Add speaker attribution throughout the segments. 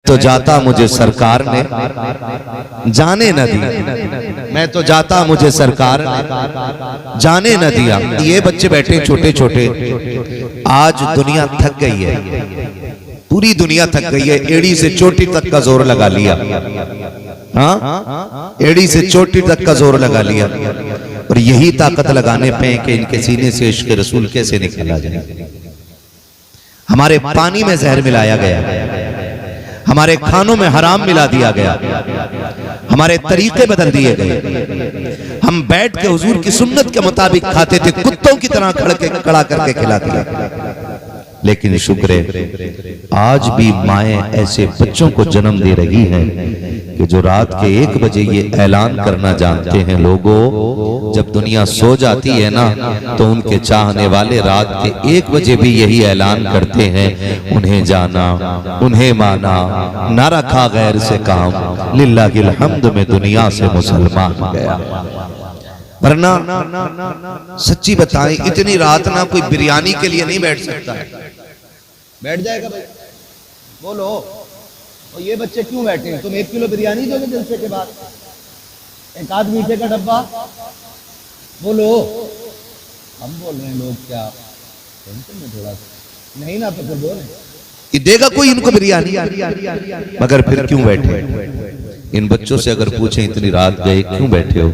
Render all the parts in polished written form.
Speaker 1: तो जाता मुझे सरकार ने जाने न दिया, मैं तो जाता मुझे सरकार ने जाने न दिया। ये बच्चे बैठे छोटे छोटे, आज दुनिया थक गई है, पूरी दुनिया थक गई है। एड़ी से चोटी तक का जोर लगा लिया, हाँ एड़ी से चोटी तक का जोर लगा लिया, और यही ताकत लगाने पे कि इनके सीने से इश्क रसूल कैसे निकाला जाए। हमारे पानी में जहर मिलाया गया, हमारे खानों में हराम मिला दिया गया, हमारे तरीके बदल दिए गए। हम बैठ के हुजूर की सुन्नत के मुताबिक खाते थे, कुत्तों की तरह खड़ा करके खिलाते थे। लेकिन शुक्र है आज भी माएँ ऐसे बच्चों को जन्म दे रही हैं कि जो रात के 1 बजे ये ऐलान करना जानते हैं। लोगों, जब दुनिया सो जाती है ना, तो उनके चाहने वाले रात के 1 बजे भी यही ऐलान करते हैं, उन्हें जाना, उन्हें माना, ना रखा गैर से काम, लिल्लाहिल हम्द में दुनिया से मुसलमान गया। वरना सच्ची बताएं, इतनी रात ना कोई बिरयानी के लिए नहीं बैठ सकता है। बैठ जाएगा भाई, बोलो। और ये बच्चे क्यों बैठे हैं? तुम 1 किलो बिरयानी दोगे जलसे के बाद, 1 आध मीठे का डब्बा, बोलो। हम बोल रहे हैं, लोग क्या टेंशन में थोड़ा सा नहीं ना, तो फिर बोले देगा कोई इनको बिरयानी, मगर फिर क्यों बैठे? इन बच्चों से अगर पूछें इतनी रात गए क्यों बैठे हो,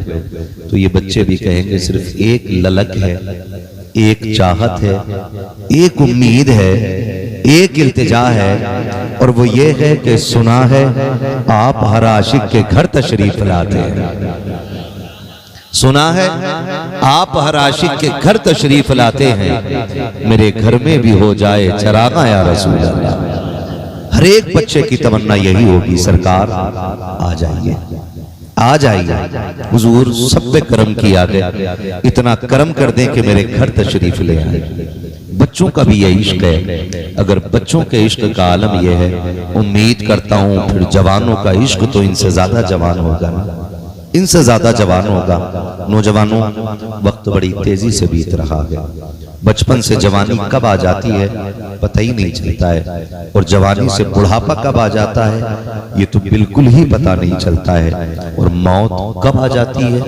Speaker 1: तो ये बच्चे भी कहेंगे सिर्फ एक ललक है, एक चाहत है, एक उम्मीद है, एक इल्तिजा है, और वो ये है कि सुना है आप हर आशिक के घर तशरीफ लाते हैं। सुना है आप हर आशिक के घर तशरीफ लाते हैं, मेरे घर में भी हो जाए चरागा या रसूल अल्लाह। हर एक बच्चे की तमन्ना यही होगी, सरकार आ जाइए, आ जाइए, हुजूर सब पे करम किया गया, इतना करम कर दें कि मेरे घर तशरीफ ले आए। बच्चों का भी ये इश्क है। अगर बच्चों के इश्क का आलम यह है, उम्मीद करता हूं फिर जवानों का इश्क तो इनसे ज्यादा जवान होगा ना, इनसे ज्यादा जवान होगा। नौजवानों, वक्त बड़ी तेजी से बीत रहा है। बचपन से जवानी कब आ जाती है पता ही नहीं चलता है, और जवानी से बुढ़ापा कब आ जाता है ये तो बिल्कुल ही पता नहीं चलता है, और मौत कब आ जाती है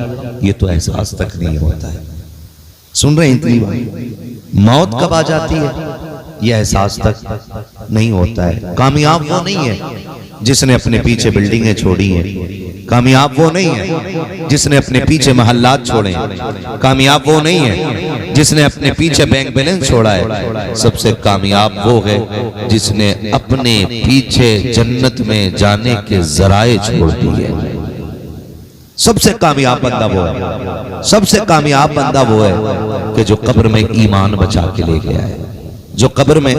Speaker 1: ये तो एहसास तक नहीं होता है। सुन रहे हैं इतनी बात? मौत कब आ जाती है ये एहसास तक नहीं होता है। कामयाब वो नहीं है जिसने अपने पीछे बिल्डिंगें छोड़ी हैं, कामयाब वो नहीं है जिसने अपने पीछे महल्लात छोड़े, कामयाब वो नहीं है जिसने अपने पीछे बैंक बैलेंस छोड़ा है। सबसे कामयाब वो है जिसने अपने पीछे जन्नत में जाने के जराए छोड़ दिए। सबसे कामयाब बंदा वो है, सबसे कामयाब बंदा वो है कि जो कब्र में ईमान बचा के ले गया है, जो कब्र में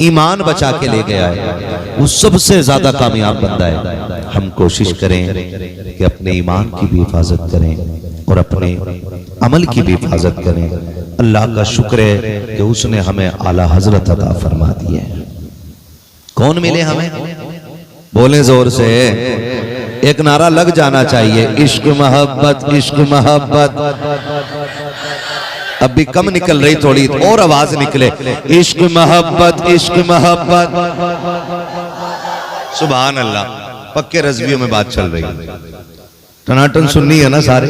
Speaker 1: ईमान बचा के ले गया है, वो सबसे ज्यादा कामयाब बंदा है। हम कोशिश करें कि अपने ईमान की भी हिफाजत करें और अपने अमल की भी हिफाजत करें। अल्लाह का शुक्र है कि उसने हमें आला हजरत अता फरमा दिए। कौन मिले हमें? बोले जोर से, एक नारा लग जाना चाहिए, इश्क मोहब्बत, इश्क मोहब्बत। अब भी कम निकल रही, थोड़ी और आवाज निकले, इश्क मोहब्बत, इश्क मोहब्बत। सुभान अल्लाह, पक्के रज़वियों में बात चल रही है, टनाटन सुननी है ना सारे।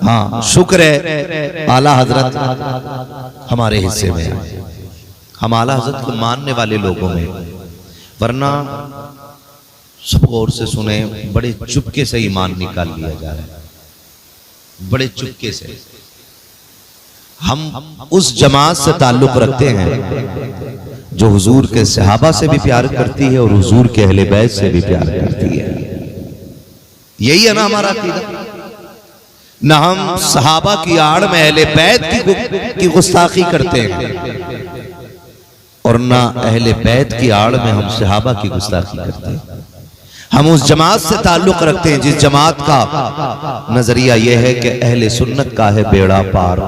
Speaker 1: हाँ, शुक्र है आला हजरत हमारे हिस्से में है, हम आला हजरत को मानने वाले लोगों में। वरना सब गौर से सुने, बड़े चुपके से ईमान निकाल लिया जा रहा है, बड़े चुपके से। हम उस जमात से ताल्लुक रखते हैं जो हुजूर के सहाबा से भी प्यार करती है और हुजूर के अहले बैत से भी प्यार करती है। यही है ना हमारा अकीदा। ना हम सहाबा की आड़ में अहले बैत की गुस्ताखी करते हैं, और ना अहले बैत की आड़ में हम सहाबा की गुस्ताखी करते हैं। हम उस जमात से ताल्लुक रखते हैं जिस जमात का नजरिया यह है कि अहले सुन्नत का है बेड़ा पार,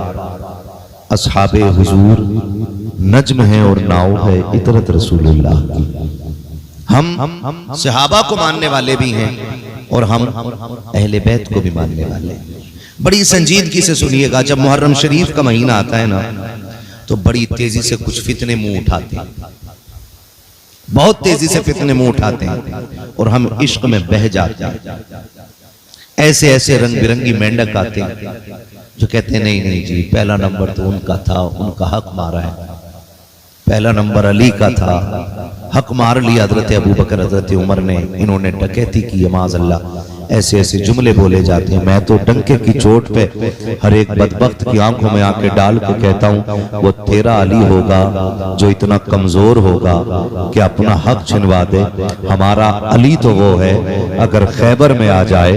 Speaker 1: असहाबे हुजूर नज्म है और नाव है इतरत रसूलुल्लाह की। हम सहाबा को मानने वाले भी हैं और हम अहले बैत को भी मानने वाले हैं। बड़ी संजीदगी से सुनिएगा, जब मुहर्रम शरीफ का महीना आता है ना, तो बड़ी तेजी से कुछ फितने मुंह उठाते हैं, बहुत तेजी से फितने मुंह उठाते हैं और हम इश्क में बह जाते हैं। ऐसे ऐसे रंग बिरंगी मेंढक आते हैं जो कहते हैं नहीं नहीं जी, पहला नंबर तो उनका था, उनका हक मारा है, पहला नंबर अली का था, हक मार लिया हजरत अबू बकर हजरत उमर ने, इन्होंने डकैती की, माज़ अल्लाह। ऐसे ऐसे जुमले बोले जाते हैं। मैं तो डंके की चोट पे हर एक बदबख्त की आंखों में आंखें डाल के कहता हूँ वो तेरा अली होगा जो इतना कमजोर होगा कि अपना हक छिनवा दे। हमारा अली तो वो है अगर खैबर में आ जाए,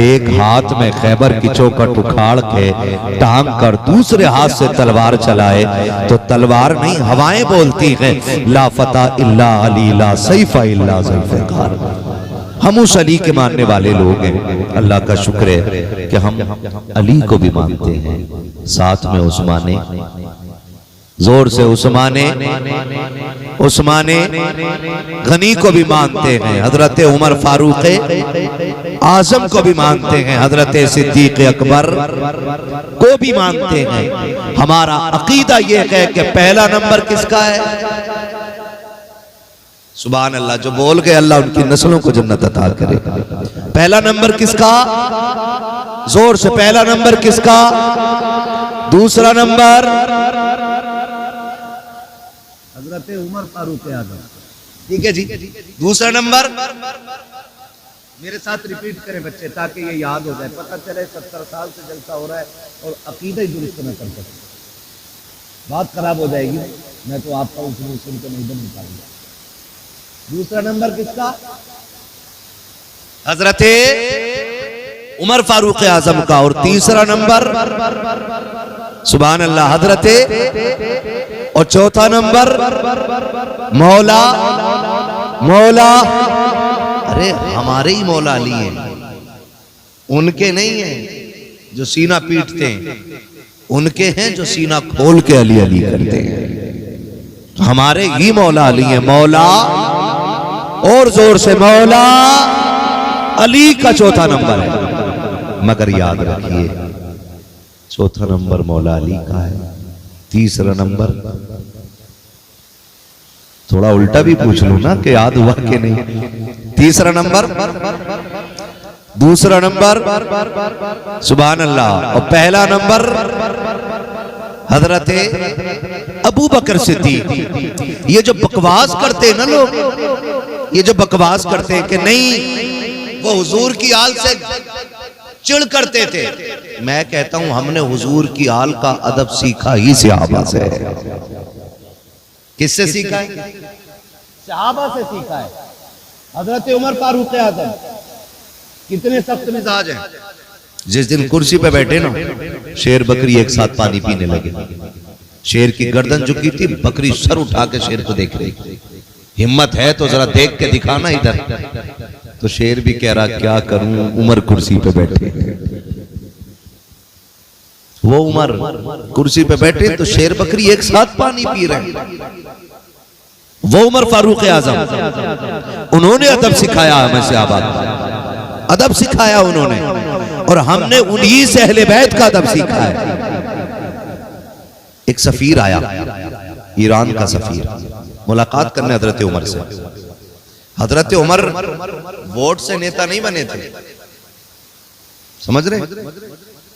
Speaker 1: एक हाथ में खैबर की चौखट उखाड़ के टांग कर दूसरे हाथ से तलवार चलाए तो तलवार नहीं हवाएं बोलती हैं, ला फता इल्ला अली ला सैफा इल्ला ज़ुल्फ़िकार। हम उस अली के मानने वाले लोग हैं। अल्लाह का शुक्र है कि हम अली को भी मानते हैं, साथ में उस्माने, जोर से उस्माने गनी को भी मानते हैं, हजरत उमर फारूक आजम को भी मानते हैं, हजरत सिद्दीक अकबर को भी मानते हैं। हमारा अकीदा यह है कि पहला नंबर किसका है? सुभान अल्लाह, जो बोल गए अल्लाह उनकी नस्लों को जन्नत अता करे। पहला नंबर किसका? जोर से, पहला नंबर किसका? दूसरा नंबर हजरत उमर फारूक आजम। ठीक है जी। दूसरा नंबर, मेरे साथ रिपीट करें बच्चे ताकि ये याद हो जाए, पता चले 70 साल से जलसा हो रहा है और अकीदा ही दुरुस्त न कर सकते, बात खराब हो जाएगी। मैं तो आपका उस सुन के नहीं बन निकालूंगा। दूसरा नंबर किसका? हजरत उमर फारूक आजम का। और तीसरा नंबर सुभान अल्लाह हजरत, और चौथा नंबर मौला। अरे हमारे ही मौला अली हैं, उनके नहीं हैं जो सीना पीटते हैं, उनके हैं जो सीना खोल के अली अली करते हैं। हमारे ही मौला अली हैं। मौला, और जोर से मौला अली का चौथा नंबर है, मगर याद रखिए चौथा नंबर मौला अली का है। तीसरा नंबर, थोड़ा उल्टा भी पूछ लूं ना कि याद हुआ कि नहीं। तीसरा नंबर, दूसरा नंबर सुभान अल्लाह, और पहला नंबर हजरत अबू बकर सिद्दीक। ये जो बकवास करते हैं ना लोग, ये जो बकवास करते हैं कि नहीं वो हुजूर की आल से चिढ़ करते थे, मैं कहता हूं हमने हुजूर की आल का अदब सीखा ही सहाबा से। किससे सीखा है? सहाबा से सीखा है। हजरत उमर फारूक आजम कितने सख्त मिजाज हैं। जिस दिन कुर्सी पे बैठे ना, शेर बकरी एक साथ पानी पीने लगे। शेर की गर्दन झुकी थी, बकरी सर उठा के शेर को देख रही, हिम्मत है तो जरा देख के दिखाना इधर। तो शेर भी कह रहा क्या करूं, उमर कुर्सी पे बैठे। वो उमर कुर्सी पे बैठे तो शेर बकरी एक साथ पानी पी रहे। वो उमर फारूक आजम, उन्होंने अदब सिखाया हमें सहाबा को, अदब सिखाया उन्होंने, और हमने उन्हीं से अहले बैत का अदब सीखा है। एक सफीर आया, ईरान का सफीर, मुलाकात करने हजरत उमर से। हजरत उमर वोट से नेता नहीं बने थे, समझ रहे?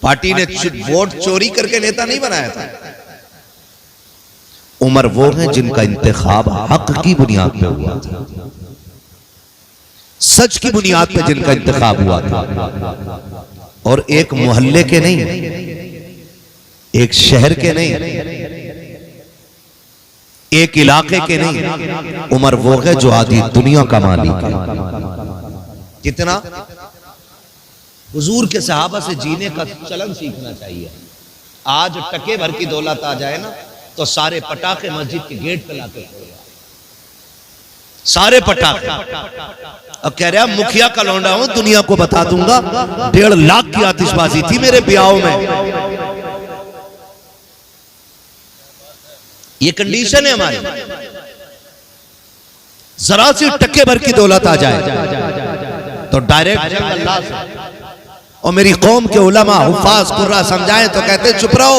Speaker 1: पार्टी ने वोट चोरी करके नेता नहीं बनाया था। उमर वो हैं जिनका इंतखाब हक की बुनियाद पे हुआ था, सच की बुनियाद पे जिनका इंतखाब हुआ था, और एक मोहल्ले के नहीं, एक शहर के नहीं, एक इलाके के नहीं। उमर वो है जो आधी दुनिया का मालिक है। कितना हुजूर के सहाबा से जीने का चलन सीखना चाहिए। आज टके भर की दौलत आ जाए ना तो सारे पटाखे मस्जिद के गेट पे लाके फोड़े, सारे पटाखे। अब कह रहा मुखिया का लौंडा हूं, दुनिया को बता दूंगा 1.5 लाख की आतिशबाजी थी मेरे ब्याहों में। ये कंडीशन है हमारी। जरा सी टक्के भर की दौलत आ जाए तो डायरेक्ट अल्लाह से। और मेरी कौम के उलमा हुफाज कुर्रा समझाएं तो कहते चुप रहो,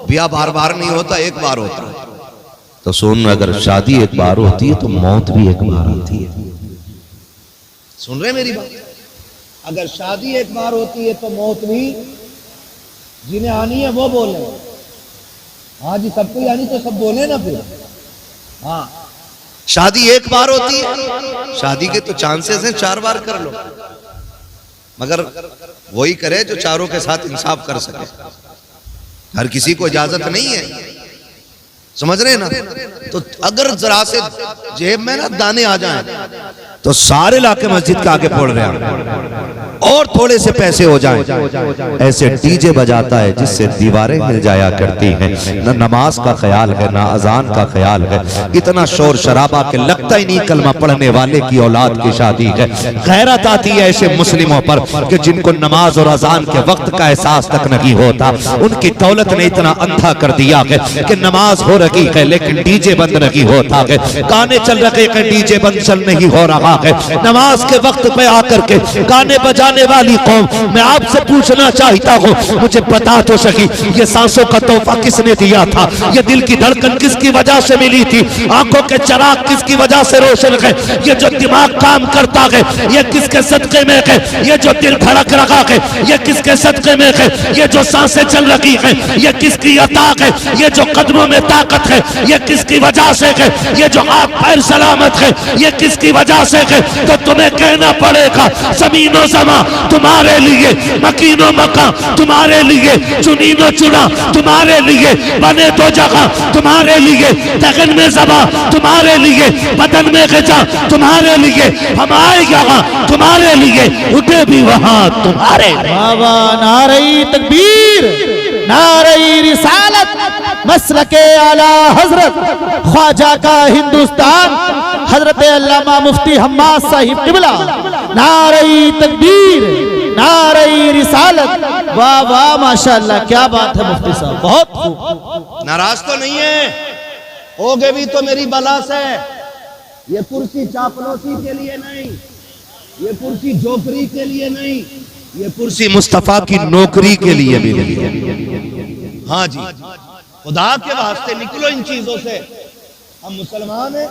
Speaker 1: ब्याह बार बार नहीं होता, एक बार होता। तो सुन, अगर शादी एक बार होती है तो मौत भी एक बार आती है। सुन रहे मेरी बात? अगर शादी एक बार होती है तो मौत भी जिन्हें आनी है वो बोले। हाँ जी, सबको ही आनी तो सब बोले ना फिर। हाँ, शादी एक बार होती है, शादी के तो चांसेस हैं 4 बार कर लो, मगर वही करे जो चारों के साथ इंसाफ कर सके। हर किसी को इजाजत नहीं है, समझ रहे हैं ना? तो अगर जरा से जेब में ना दाने आ जाएं तो सारे लाके मस्जिद के आगे फोड़ रहे हैं, और थोड़े से पैसे हो जाएं, ऐसे डीजे बजाता है जिससे दीवारें हिल जाया करती हैं। न नमाज का ख्याल है, ना अजान का ख्याल है। इतना शोर शराबा के लगता ही नहीं कलमा पढ़ने वाले की औलाद की शादी है। गैरत आती है ऐसे मुस्लिमों पर कि जिनको नमाज और अजान के वक्त का एहसास तक नहीं होता। उनकी दौलत ने इतना अंधा कर दिया है कि नमाज हो रही है लेकिन डीजे बंद नहीं होता है, गाने चल रहे हैं डीजे बंद चल नहीं हो रहा है। नमाज के वक्त पे आकर के गाने बजाने वाली कौम, मैं आपसे पूछना चाहता हूँ, मुझे बता तो सकी ये सांसों का तोहफा किसने दिया था? ये दिल की धड़कन किसकी वजह से मिली थी? आंखों के चराग किसकी वजह से रोशन है? ये जो दिमाग काम करता है ये किसके सदके में है? ये जो दिल धड़क रहा है ये किसके सदके में है? ये जो सांसें चल रही है ये किसकी अता है? ये जो कदमों में ताकत है ये किसकी वजह से है? ये जो हाथ पैर सलामत है ये किसकी वजह से है? तो तुम्हें कहना पड़ेगा ज़मीनो ज़मा तुम्हारे लिए, मकीनो मका तुम्हारे लिए, चुनीनो चुना तुम्हारे लिए, बने तो जगह तुम्हारे लिए, तगन में ज़बा तुम्हारे लिए, बदन में ग़िज़ा तुम्हारे लिए, हम आए यहाँ तुम्हारे लिए, उठे भी वहाँ तुम्हारे।
Speaker 2: बाबा नारे तकबीर, नारे रिसालत, मसलके आला हजरत ख्वाजा का हिंदुस्तान, हजरत अल्लामा मुफ्ती हम्माद साहिब किबला। नारे तकबीर, नारे रिसालत। वाह वाह, माशाअल्लाह, क्या बात है मुफ्ती साहब, बहुत खूब।
Speaker 1: नाराज तो नहीं है? होगे भी तो मेरी बला से। ये कुर्सी चापलूसी के लिए नहीं, ये कुर्सी जोकरी के लिए नहीं, ये कुर्सी मुस्तफा की नौकरी के लिए भी नहीं है। हाँ जी, खुदा के वास्ते निकलो इन चीजों से। हम मुसलमान हैं,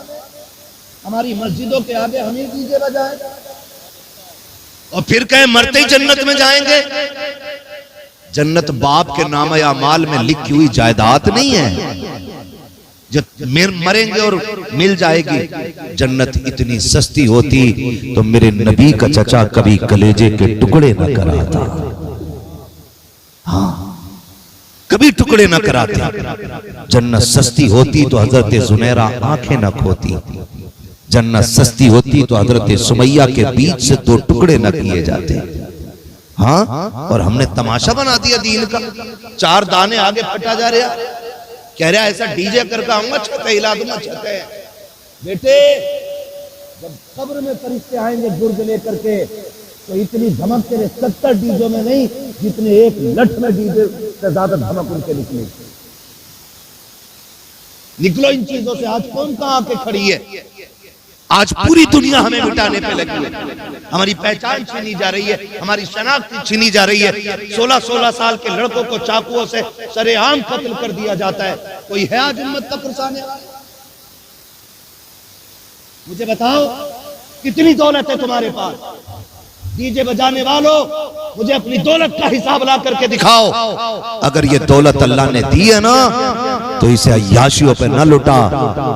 Speaker 1: हमारी मस्जिदों के आगे हम ही डीजे बजाएं और फिर कहें मरते ही जन्नत में जाएंगे। जन्नत बाप के नाम या माल में लिखी हुई जायदाद नहीं है जो मरेंगे और मिल जाएगी। जन्नत इतनी सस्ती होती तो मेरे नबी का चचा कभी कलेजे के टुकड़े न कराता। हाँ, कभी टुकड़े न कराते। जन्नत सस्ती होती तो हजरत जुनैरा आंखें न खोती। जन्नत सस्ती होती तो हजरत सुमैया के बीच से 2 टुकड़े न किए जाते। हाँ, और हमने तमाशा बना दिया दीन का। 4 दाने आगे फटा जा रहा, कह रहा ऐसा डीजे करके आऊंगा, छत हिला दूंगा। छत है बेटे, जब कब्र में फरिश्ते आएंगे बुर्ज लेकर के तो इतनी धमक तेरे 70 डीजों में नहीं जितने एक लठ में डीजे से ज्यादा धमक उनके निकलेगी। निकलो इन चीजों से। आज कौन कहां आके खड़ी है? आज पूरी दुनिया हमें मिटाने पे लगी है। हमारी पहचान छीनी जा रही है, हमारी शनाख्त छीनी जा रही है। 16-16 साल के लड़कों को चाकुओं से सरेआम कत्ल कर दिया जाता है। कोई है आज उम्मत का पुरसाने वाला? मुझे बताओ कितनी दौलत है तुम्हारे पास? डीजे बजाने वालों, मुझे अपनी दौलत का हिसाब ला करके दिखाओ। अगर ये दौलत अल्लाह ने दी है ना तो इसे अय्याशियों पे न लुटा।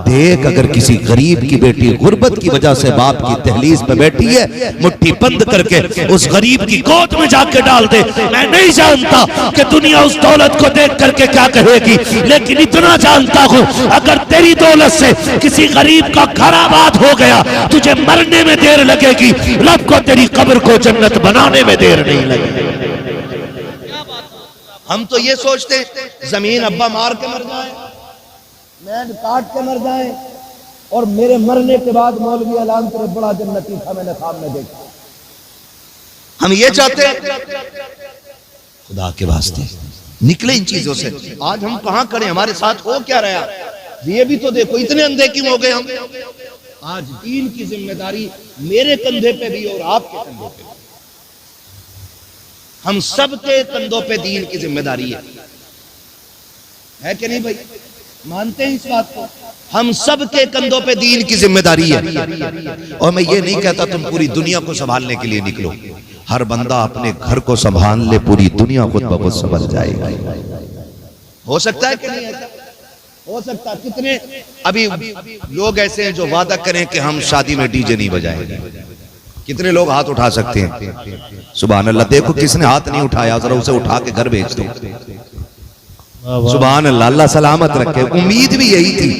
Speaker 1: देख, अगर किसी गरीब की बेटी गुर्बत की वजह से बाप की दहलीज पे बैठी है, मुट्ठी बंद करके उस गरीब की गोद में जाके डाल दे। मैं नहीं जानता कि दुनिया उस दौलत को देख करके क्या कहेगी, लेकिन इतना जानता हूँ अगर तेरी दौलत से किसी गरीब का घर आबाद हो गया, तुझे मरने में देर लगेगी, रब को तेरी कब्र को जन्नत बनाने में देर नहीं लगेगी। हम तो ये सोचते जमीन अब्बा मार के मर जाए, मैं काट के मर जाए और मेरे मरने के बाद मौलवी ऐलान करे बड़ा जन्नती था, मैंने ख्वाब में देखा। हम ये चाहते हैं। खुदा के वास्ते निकले इन चीजों से। आज हम कहां खड़े, हमारे साथ हो क्या रहा ये भी तो देखो। इतने अंधे क्यों हो गए हम? आज दीन की जिम्मेदारी मेरे कंधे पे भी और आपके कंधे पे भी। हम सबके कंधों पे दीन की जिम्मेदारी है कि नहीं भाई? मानते हैं इस बात को? हम सब के कंधों पे दीन की जिम्मेदारी है। और मैं ये नहीं कहता तुम पूरी दुनिया को संभालने के लिए निकलो, हर बंदा अपने घर को संभाल ले, पूरी दुनिया खुद ब खुद संभल जाएगी। हो सकता है कि नहीं ऐसा? हो सकता है। कितने अभी लोग ऐसे हैं जो वादा करें कि हम शादी में डीजे नहीं बजाएंगे। कितने लोग हाथ उठा सकते हैं? सुभान अल्लाह। देखो किसने हाथ नहीं उठाया, जरा उसे उठा के घर भेज दो। सुभान अल्लाह, अल्लाह सलामत रखे। उम्मीद भी यही थी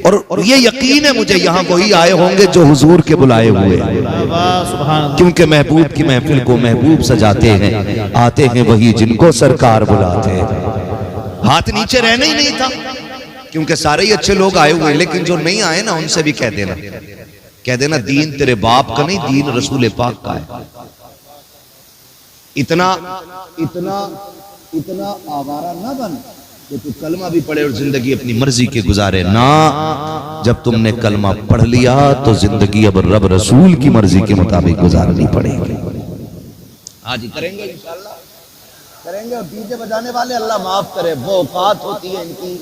Speaker 1: और ये यकीन है मुझे, यहाँ वही आए होंगे जो हुजूर के बुलाए हुए, क्योंकि महबूब की महफिल को महबूब सजाते हैं, आते हैं वही जिनको सरकार बुलाते हैं। हाथ नीचे रहना ही नहीं था, क्योंकि सारे ही अच्छे लोग आए हुए, लेकिन जो नहीं आए ना उनसे भी कह देना दीन तेरे बाप का नहीं, दीन रसूल पाक का है। इतना इतना इतना आवारा ना बन कि तू कलमा भी पढ़े और जिंदगी अपनी मर्जी के गुजारे ना। जब तुमने कलमा पढ़ लिया तो जिंदगी अब रब रसूल की मर्जी के मुताबिक गुजारनी पड़ेगी। आज ही करेंगे इंशाअल्लाह, करेंगे। और डीजे बजाने वाले अल्लाह माफ करे, वो औकात होती है इनकी,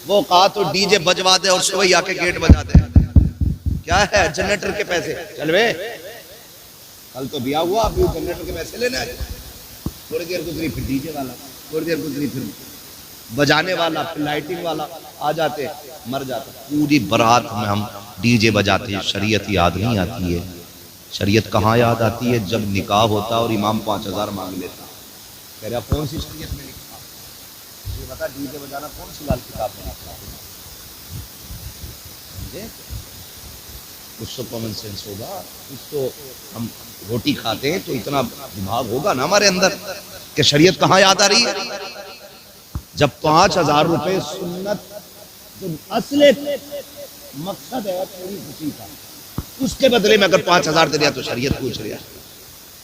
Speaker 1: वो औकात हो डीजे बजवा दे और सुबह आके गेट बजा दे। क्या है जनरेटर के पैसे? चल वे, कल तो बिया हुआ, अभी जनरेटर के पैसे लेने आए। थोड़ी देर गुजरी फिर डीजे वाला, थोड़ी देर गुजरी फिर बजाने वाला, फिर लाइटिंग वाला आ जाते, मर जाते। पूरी बारात में हम डीजे बजाते हैं। शरीयत याद नहीं आती है। शरीयत कहाँ याद आती है? जब निकाह होता और इमाम 5000 मांग लेता। कह रहा कौन सी शरीयत में लिखा? ये बता डीजे बजाना कौन सी लाल किताब में लिखा? कुछ तो कॉमन सेंस होगा, कुछ तो हम रोटी खाते हैं तो इतना दिमाग होगा ना हमारे अंदर कि शरीयत कहाँ याद आ रही है। जब 5000 रुपए सुन्नत जो असले मकसद है पूरी खुशी का, उसके बदले में अगर 5000 दे दिया तो शरीयत पूछ रहा है।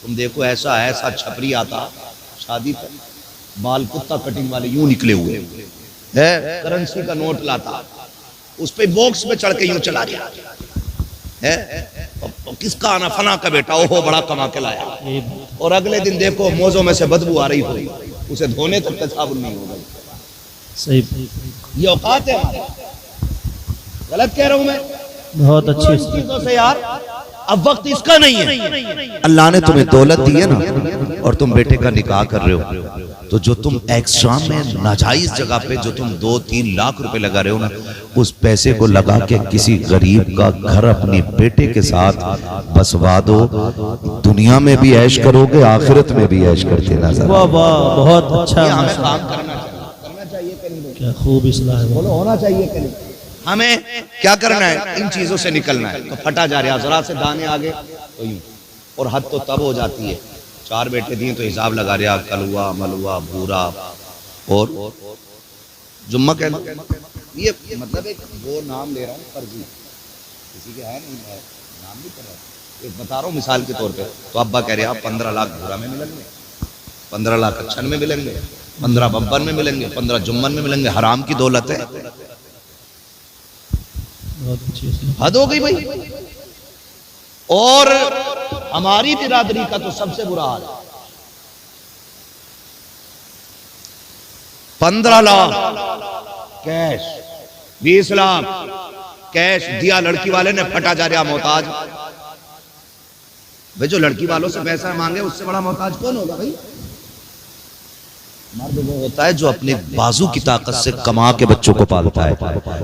Speaker 1: तुम देखो ऐसा ऐसा छपरी आता शादी पर, बाल कुत्ता कटिंग वाले यूं निकले हुए है, करेंसी का नोट लाता, उस पे बॉक्स में चढ़ के यूं चला गया है। किसका आना? फना का बेटा, ओहो बड़ा कमा के लाया। और अगले दिन देखो मोजों में से बदबू आ रही होगी, उसे धोने तक तसाबुर नहीं होगा। सही, ये औकात है। गलत कह रहा हूं मैं? बहुत अच्छी चीजों से यार, अब वक्त इसका नहीं है। अल्लाह ने तुम्हें दौलत दी है ना, और तुम बेटे का निकाह कर रहे हो, तो जो तुम एक्स्ट्रा में नाजायज जगह पे जो तुम 2-3 लाख रुपए लगा रहे हो ना, उस पैसे को लगा के किसी गरीब का घर अपने बेटे के साथ बसवा दो। दुनिया में भी ऐश करोगे, आखिरत में भी ऐश करते नजर। वाह वाह, बहुत अच्छा। हमें काम करना चाहिए कि नहीं? क्या खूब इस्लाह है, बोलो होना चाहिए कि नहीं? हमें क्या करना है? इन चीजों से निकलना है। तो फटा जा रहा, जरा से दाने आगे तो यूं, और हद तो तब हो जाती है। 4 बेटे दिए तो हिसाब लगा रहा, कलुआ मलुआ भूरा और जुम्मा कह लो। ये मतलब एक वो नाम ले रहा हूँ फर्जी, किसी के है नहीं, मैं नाम नहीं कर रहा, एक बता रहा हूँ मिसाल के तौर पे। तो अब्बा कह रहे आप 15 लाख भूरा में मिलेंगे, 15 लाख अच्छन में मिलेंगे, 15 बब्बन में मिलेंगे, 15 जुम्मन में मिलेंगे। हराम की दौलत है, हद हो गई भाई। और हमारी बिरादरी का तो सबसे बुरा हाल है। 15 लाख कैश, 20 लाख कैश दिया लड़की वाले ने, फटा जा रहा मोहताज। भाई जो लड़की वालों से पैसा मांगे उससे बड़ा मोहताज कौन होगा भाई? मर्द वो होता है जो अपने बाजू की ताकत से कमा के बच्चों को पालता है।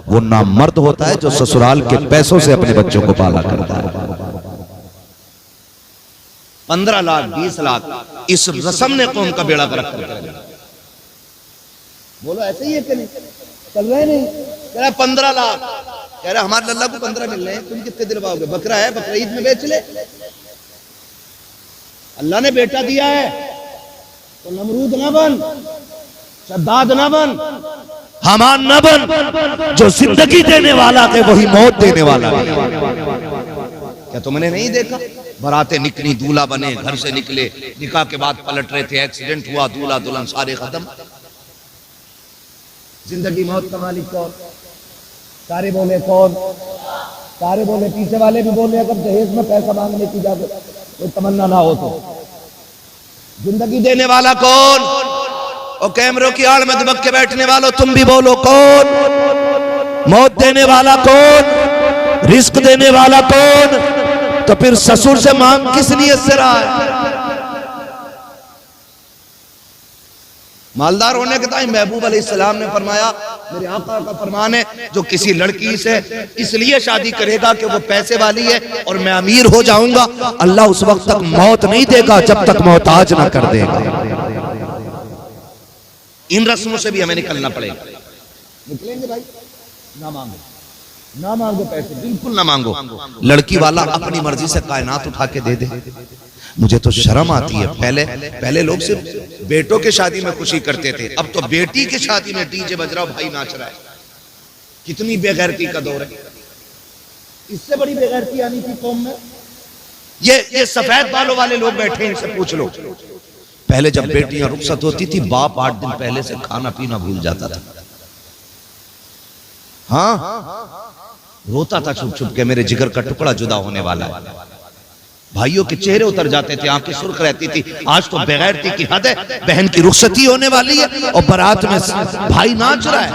Speaker 1: वो ना मर्द होता है जो ससुराल के पैसों से अपने बच्चों को पाला करता है। 15 लाख 20 लाख इस रस्म ने कौम का बेड़ा गर्क कर दिया। बोलो ऐसे ही है कि नहीं? चल रहे नहीं? कह रहा 15 लाख, कह रहा हमारे लल्ला को 15 मिल रहे हैं, तुम कितने दिलवाओगे? बकरा है, बकरा ईद में बेच ले। अल्लाह ने बेटा दिया है तो नमरूद ना बन, शद्दाद ना बन, हमान ना बन। जो जिंदगी देने वाला है वही मौत देने वाला है। क्या तुमने नहीं देखा? बरातें निकली, दूल्हा बने, घर से निकले, निकाह के बाद पलट रहे थे, एक्सीडेंट हुआ, दूल्हा दुल्हन सारे खत्म। जिंदगी मौत का मालिक कौन? सारे बोले कौन? सारे बोले, पीछे वाले भी बोले अगर दहेज में पैसा मांगने की जाए कोई तमन्ना ना हो तो। जिंदगी देने वाला कौन? और कैमरों की आड़ में दुबक के बैठने वालों तुम भी बोलो कौन? मौत देने वाला कौन, रिस्क देने वाला कौन? तो फिर ससुर से मांग किस नियत से रहा है? मालदार होने के टाइम महबूब अलैहिस्सलाम ने फरमाया, मेरे आका का फरमान है, जो किसी लड़की से इसलिए शादी करेगा कि वो पैसे वाली है और मैं अमीर हो जाऊंगा, अल्लाह उस वक्त तक मौत नहीं देगा जब तक मोहताज ना कर देगा। इन रस्मों से भी हमें निकलना पड़ेगा। निकलेंगे भाई? ना मांगो, ना मांगो पैसे, बिल्कुल ना मांगो। लड़की वाला अपनी मर्जी से कायनात उठा के दे दे। मुझे तो शर्म आती है। पहले लोग सिर्फ बेटों के शादी में खुशी करते थे, अब तो बेटी की शादी में डीजे बज रहा, भाई नाच रहा है। कितनी बेगैरती का दौर है। इससे बड़ी बेगैरती आनी थी कौम में। ये सफेद बालों वाले लोग बैठे, इनसे पूछ लो। पहले जब बेटियां रुखसत होती थी, बाप 8 दिन पहले से खाना पीना भूल जाता था। हाँ, रोता था छुप छुप के, मेरे जिगर का टुकड़ा जुदा होने वाला है। भाइयों के चेहरे उतर जाते थे, आंखें सुर्ख रहती थी। आज तो बेगैरती की हद है। बहन की रुखसती होने वाली है और बारात में भाई नाच रहा है,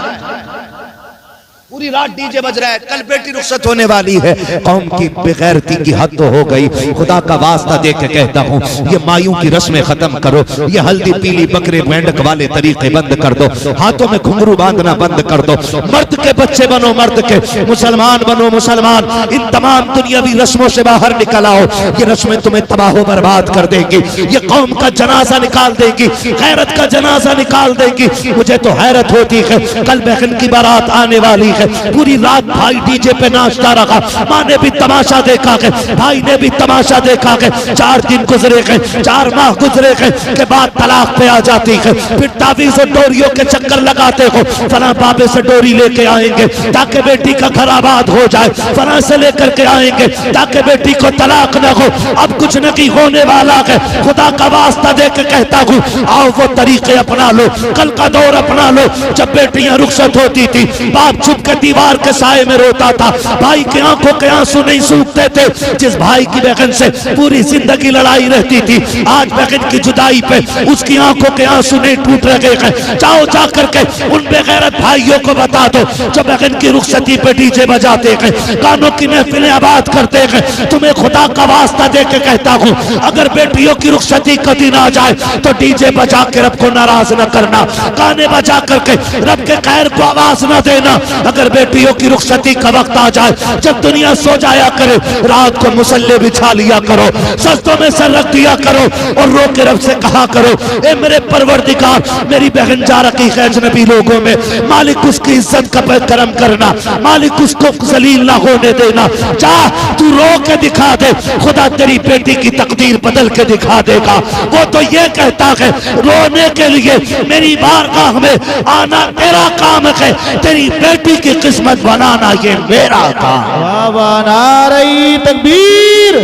Speaker 1: पूरी रात डीजे बज रहा है। कल बेटी रुखसत होने वाली है। कौम की बेगैरती की हद तो हो गई। खुदा का वास्ता दे के कहता हूँ, ये मायूं की रस्में खत्म करो। ये हल्दी पीली बकरे मेंढक वाले तरीके बंद कर दो। हाथों में घुंघरू बांधना बंद कर दो। मर्द के बच्चे बनो, मर्द के, मुसलमान बनो मुसलमान। इन तमाम दुनियावी रस्मों से बाहर निकल आओ। ये रस्में तुम्हें तबाह बर्बाद कर देंगी। ये कौम का जनाजा निकाल देगी, गैरत का जनाजा निकाल देगी। मुझे तो हैरत होती है, कल बहन की बारात आने वाली है। पूरी रात भाई डीजे पे नाचता रहा। माँ ने भी तमाशा देखा है, भाई ने भी तमाशा देखा है। 4 दिन गुजरे गए, 4 माह गुजरे गए के बाद तलाक पे आ जाती है। फिर तावीज़ और डोरियों के चक्कर लगाते हो। फला बाबे से डोरी लेके आएंगे ताकि बेटी का घर आबाद हो जाए, फला से लेकर के आएंगे ताकि बेटी को तलाक न हो। अब कुछ नहीं होने वाला है। खुदा का वास्ता दे के कहता हूँ, आओ वो तरीके अपना लो, कल का दौर अपना लो। जब बेटियां रुखसत होती थी, बाप छुप के दीवार के साए में रोता था। भाई की आंखों के आंसू नहीं सूखते थे। जिस भाई की बहन से पूरी जिंदगी लड़ाई रहती थी, आज बहन की जुदाई पे उसकी आंखों के आंसू नहीं टूट रहे हैं। जाओ जाकर के उन बेगैरत भाइयों को बता दो जो बहन की रुखसती पे डीजे बजाते हैं, गानों की महफिलें आबाद करते हैं। तुम्हें खुदा का वास्ता दे के कहता हूँ, अगर बेटियों की रुखसती कभी ना जाए तो डीजे बजा के रब को नाराज न करना, गाने बजा करके रब के खैर को आवाज न देना। अगर बेटियों की रुखसती का वक्त आ जाए, जब दुनिया सो जाया करे, रात को मुसल्ले बिछा लिया करो, सजदों में सर रख दिया करो और रो के रब से कहा करो, ए मेरे परवरदिगार, मेरी बहन जा रखी है अजनबी लोगों में, मालिक उसकी इज्जत का करम करना, मालिक उसको जलील ना होने देना। जा तू रो के दिखा दे, खुदा तेरी बेटी की तकदीर बदल के दिखा देगा। वो तो ये कहता है, रोने के लिए मेरी बारगाह में आना तेरा काम है, तेरी बेटी की किस्मत बनाना ये मेरा काम।
Speaker 2: वाह वाह, नारे तकबीर,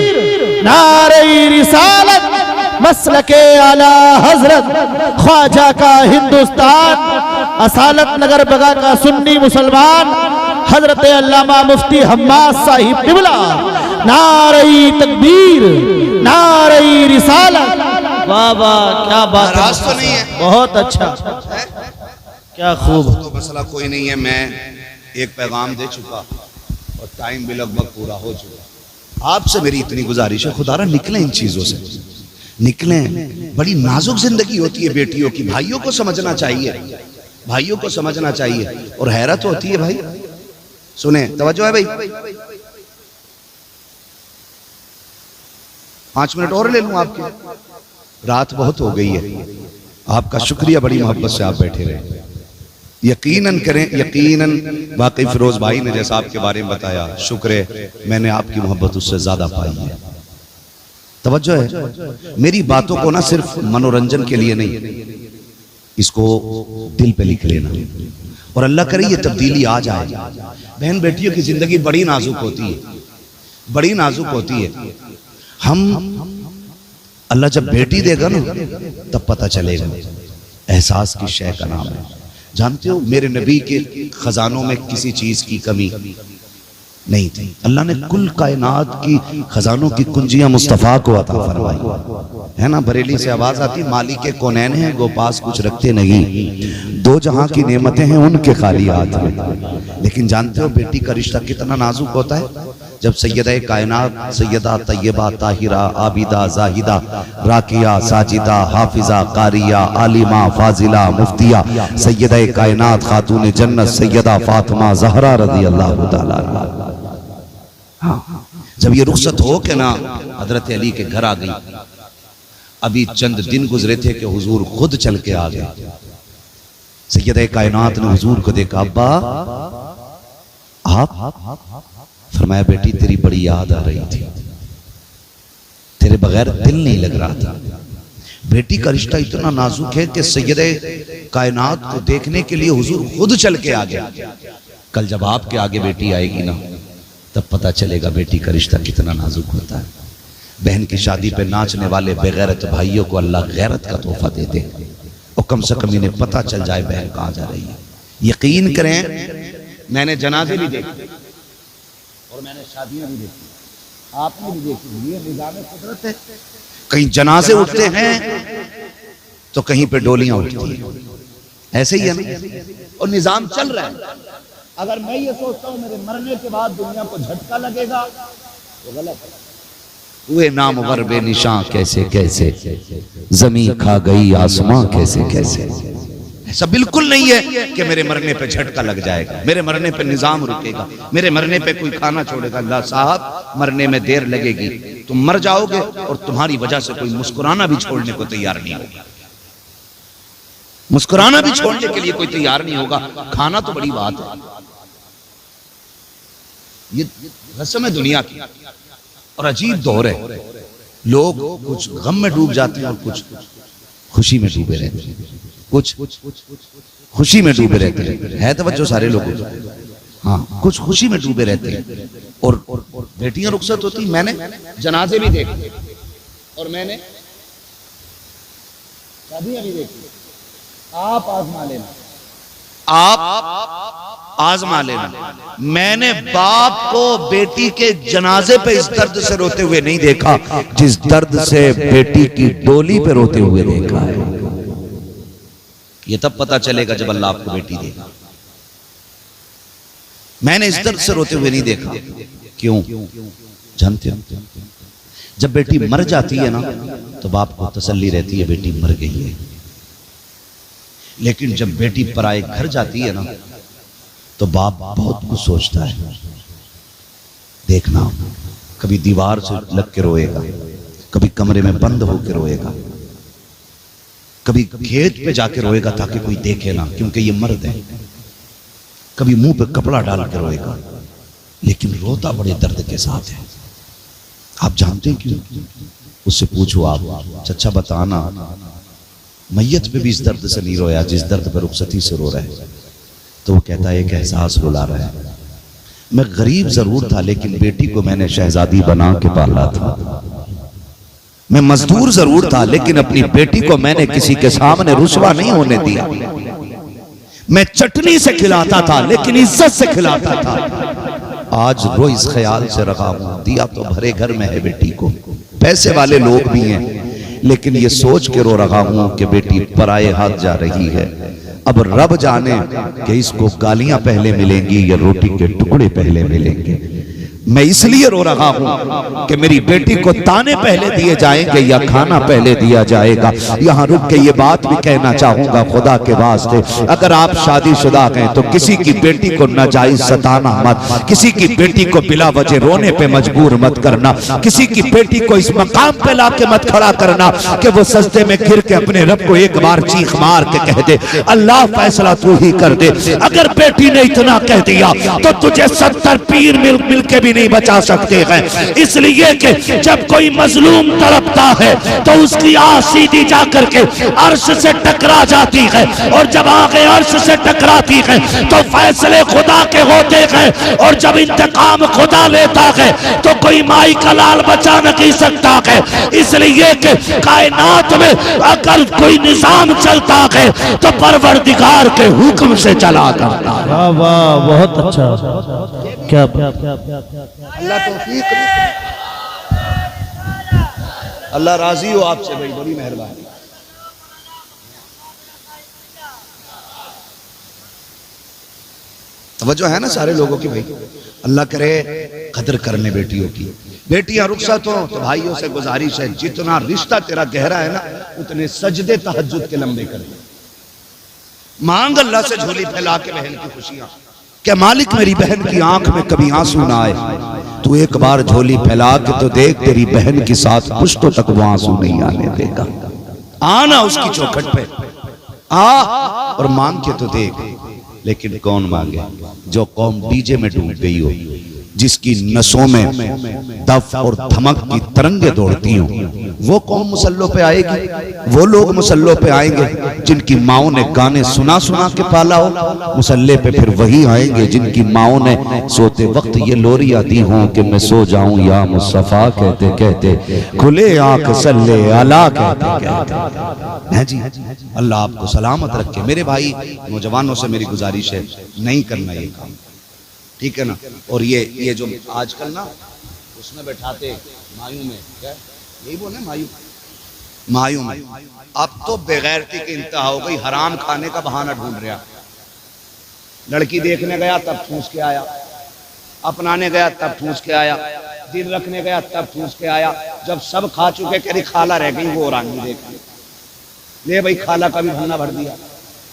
Speaker 2: नारे रिसालत, मसलके आला हजरत ख्वाजा का हिंदुस्तान, असालत नगर बगा का सुन्नी मुसलमान हजरत अल्लामा मुफ्ती हम्माद साहिब किबला। नारे तकबीर, नारे रिसालत। वाह वाह, क्या बात है।
Speaker 1: तो नहीं है,
Speaker 2: बहुत अच्छा, क्या खूब।
Speaker 1: तो मसला कोई नहीं है। मैं एक पैगाम दे चुका और टाइम भी लगभग पूरा हो चुका। आपसे मेरी इतनी गुजारिश है, खुदारा निकलें इन चीजों से, निकलें। बड़ी नाजुक जिंदगी होती है बेटियों की। भाइयों को समझना चाहिए, भाइयों को समझना चाहिए। और हैरत होती है भाई, सुने, तवज्जो है भाई, 5 मिनट और ले लूं आपके। रात बहुत हो गई है, आपका शुक्रिया, बड़ी मोहब्बत से आप बैठे रहे। यकीनन करें, यकीनन। वाकई फिरोज भाई ने जैसा आपके बारे में बताया, शुक्र है, मैंने आपकी मोहब्बत उससे ज्यादा पाई है। तवज्जो है, मेरी बातों को ना सिर्फ मनोरंजन के लिए नहीं, इसको दिल पे लिख लेना और अल्लाह करे ये तब्दीली आ जाए। बहन बेटियों की जिंदगी बड़ी नाजुक होती है, बड़ी नाजुक होती है। हम अल्लाह जब बेटी देगा ना तब पता चलेगा एहसास की शय का नाम है। जानते हो, मेरे नबी के खजानों में किसी चीज की कमी नहीं थी। अल्लाह ने कुल कायनात की खजानों की कुंजियां मुस्तफ़ा को अता फरमाई है ना। बरेली से आवाज आती, मालिक कौनैन है गो पास कुछ रखते नहीं, दो जहां की नेमतें हैं उनके खाली हाथ में। लेकिन जानते हो बेटी का रिश्ता कितना नाजुक होता है। जब सैयदा कायनात सैयदा तैयबा ताहिरा आबिदा जाहिदा राकिया साजिदा हाफिजा कारिया आलिमा फाजिला मुफ्तिया सैयदा कायनात खातून जन्नत सैयदा फातिमा ज़हरा रज़ी अल्लाह तआला अन्हा, हाँ, जब ये रुखसत हो के ना हजरत अली के घर आ गई, अभी चंद दिन गुजरे थे कि हुजूर खुद चल के आ गए। सैयदा कायनात ने हुजूर को देखा, अब्बा आप? फरमाया बेटी तेरी बड़ी याद आ रही थी, तेरे बगैर दिल नहीं लग रहा था। बेटी का रिश्ता इतना नाजुक है कि सैयदे कायनात को देखने के लिए हुजूर खुद चल के आ गया। कल जब आपके आगे बेटी आएगी ना, तब पता चलेगा बेटी का रिश्ता कितना नाजुक होता है। बहन की शादी पे नाचने वाले बेगैरत भाइयों को अल्लाह गैरत का तोहफा दे दे, और कम से कम इन्हें पता चल जाए बहन कहाँ जा रही है। यकीन करें, मैंने जनाजे भी देखे और मैंने शादियां भी देखी, आपने भी देखी। ये निज़ाम कुदरत है। कहीं जनाजे उठते हैं तो कहीं पे डोलियां उठती हैं, ऐसे ही है ना। और निजाम चल रहा है। अगर मैं ये सोचता हूं मेरे मरने के बाद दुनिया को झटका लगेगा तो गलत है। हुए नामवर बेनिशां कैसे कैसे, जमीन खा गई आसमां कैसे कैसे। ऐसा बिल्कुल नहीं है कि मेरे मरने पे झटका लग जाएगा, मेरे मरने पे निजाम रुकेगा, मेरे मरने पे कोई खाना छोड़ेगा। अल्लाह साहब, मरने में देर लगेगी, तुम मर जाओगे और तुम्हारी वजह से कोई मुस्कुराना भी छोड़ने को तैयार नहीं होगा। मुस्कुराना भी छोड़ने के लिए कोई तैयार नहीं होगा। खाना तो बड़ी बात है, ये रस्म है दुनिया की। और अजीब दौर है, लोग कुछ गम में डूब जाते हैं और कुछ खुशी में डूबे रहते हैं, कुछ खुशी में डूबे रहते हैं। है तवज्जो सारे लोगों को, हाँ, कुछ खुशी में डूबे रहते हैं। और बेटियां रुखसत होती, मैंने जनाजे भी देखे और मैंने शादियां भी देखी। आप आजमा लेना, आप आजमा लेना। मैंने बाप को बेटी के जनाजे पे इस दर्द से रोते हुए नहीं देखा जिस दर्द से बेटी की डोली पे रोते हुए देखा है। ये तब पता चलेगा जब अल्लाह आपको बेटी देगा। मैंने इस दर्द से रोते हुए नहीं देखा। क्यों? जानते हो, जब बेटी मर जाती है ना तो बाप को तसल्ली रहती है बेटी मर गई है। लेकिन जब बेटी पराए घर जाती है ना तो बाप बहुत कुछ सोचता है। देखना, कभी दीवार से लग के रोएगा, कभी कमरे में बंद होकर रोएगा, कभी खेत पे जाके रोएगा ताकि कोई देखे ना, क्योंकि ये मर्द है। कभी मुंह पे कपड़ा डाल के रोएगा, लेकिन रोता बड़े दर्द के साथ है। आप जानते हैं क्यों? उससे पूछो आप, चचा बताना, मैयत पे भी इस दर्द से नहीं रोया जिस दर्द पर रुखसती से रो रहा है। तो वो कहता है एक एहसास रुला रहा है, मैं गरीब जरूर था लेकिन बेटी को मैंने शहजादी बना के पाला था। मैं मजदूर जरूर था लेकिन अपनी बेटी को मैंने किसी के सामने रुसवा नहीं होने दिया। मैं चटनी से खिलाता था लेकिन इज्जत से खिलाता था। आज रो इस ख्याल से रखा हूं, दिया तो भरे घर में है बेटी को, पैसे वाले लोग भी हैं, लेकिन ये सोच के रो रहा हूं कि बेटी पराए हाथ जा रही है। अब रब जाने कि इसको गालियां पहले मिलेंगी या रोटी के टुकड़े पहले मिलेंगे। मैं इसलिए रो रहा हूं कि मेरी बेटी को ताने पहले दिए जाएंगे या खाना पहले दिया जाएगा। यहां रुक के ये बात भी कहना चाहूंगा, खुदा के वास्ते, अगर आप शादीशुदा हैं तो किसी की बेटी को नाजायज सताना मत, किसी की बेटी को बिला वजह रोने पे मजबूर मत करना, किसी की बेटी को इस मकाम पे लाके मत खड़ा करना कि वो सजदे में गिर के अपने रब को एक बार चीख मार के कह दे अल्लाह फैसला तू ही कर दे। अगर बेटी ने इतना कह दिया तो तुझे 70 पीर मिल के भी
Speaker 3: नहीं बचा सकते हैं। इसलिए कि जब कोई मजलूम तड़पता है तो उसकी आह सीधी जाकर के अर्श से टकरा जाती है, और जब आगे अर्श से टकराती है तो फैसले खुदा के होते हैं, और जब इंतकाम खुदा लेता है तो कोई माई का लाल बचा नहीं सकता है। इसलिए कि कायनात में अगर कोई निजाम चलता है तो परवरदिगार के हुक्म से चला करता है।
Speaker 2: वाह वाह, बहुत अच्छा, क्या
Speaker 1: अल्लाह तौफीक दे। अल्लाह राजी हो आपसे भाई, बड़ी मेहरबानी। तवज्जो है ना सारे लोगों की भाई। अल्लाह करे कदर कर ले बेटियों की। बेटियां रुखसत हो तो भाइयों से गुजारिश है, जितना रिश्ता तेरा गहरा है ना उतने सजदे तहज्जुद के लंबे कर। मांग अल्लाह से झोली फैला के बहन की खुशियां। क्या मालिक मेरी बहन की आंख में कभी आंसू ना आए, तू एक बार झोली फैला के तो देख, तेरी बहन के साथ पुश्तों तक वो आंसू नहीं आने देगा। आना उसकी चौखट पे आ और मांग के तो देख। लेकिन कौन मांगे? जो कौम डीजे में डूब गई हो, जिसकी नसों में दफ और धमक की तरंगे दौड़ती हो, वो कौम मुसल्लों पे आएगी। वो लोग मुसल्लों पे आएंगे जिनकी माओं ने गाने सुना सुना के पाला हो। मुसल्ले पे फिर वही आएंगे जिनकी माओं ने सोते वक्त ये लोरियां दी हों कि मैं सो जाऊं या मुस्तफा कहते कहते, खुले आंख सल्ले अला कहते कहते। है जी, अल्लाह आपको सलामत रखे। मेरे भाई नौजवानों से मेरी गुजारिश है, नहीं करना ये काम, ठीक है ना। और ये जो आजकल ना उसमें बैठाते मायू में, क्या यही बोले मायू में, अब तो बेगैरती की इंतहा हो गई। हराम खाने का बहाना ढूंढ रहा। लड़की देखने गया तब ठूस के आया, अपनाने गया तब ठूस के आया, दिल रखने गया तब ठूस के आया। जब सब खा चुके कह रही खाला रह गई, वो रानी देख ले भाई, खाला का भी भाना भर दिया।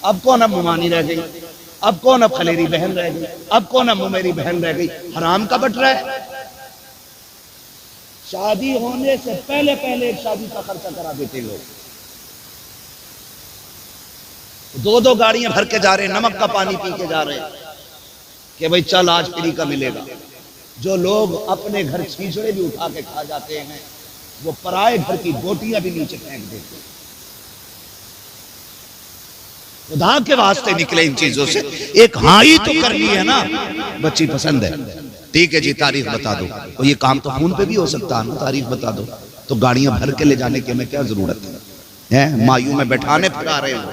Speaker 1: अब कौन अब मुमानी रह गई, अब कौन अब खलेरी बहन रह गई, अब कौन अब मेरी बहन रह गई। हराम का बट रहा है। शादी होने से पहले पहले एक शादी का खर्चा करा देते लोग। दो दो गाड़ियां भर के जा रहे, नमक का पानी पी के जा रहे कि भाई चल आज फ्री का मिलेगा। जो लोग अपने घर छींचड़े भी उठा के खा जाते हैं, वो पराए घर की गोटियां भी नीचे फेंक देते हैं। खुदा के वास्ते निकले इन चीजों से। एक हाँ ही तो करनी है ना, बच्ची पसंद है, ठीक है जी, तारीख बता दो। और ये काम तो फोन पे भी हो सकता है ना, तारीख बता दो। तो गाड़ियां भर के ले जाने की हमें क्या जरूरत है? मायू में बैठाने फिरा रहे हो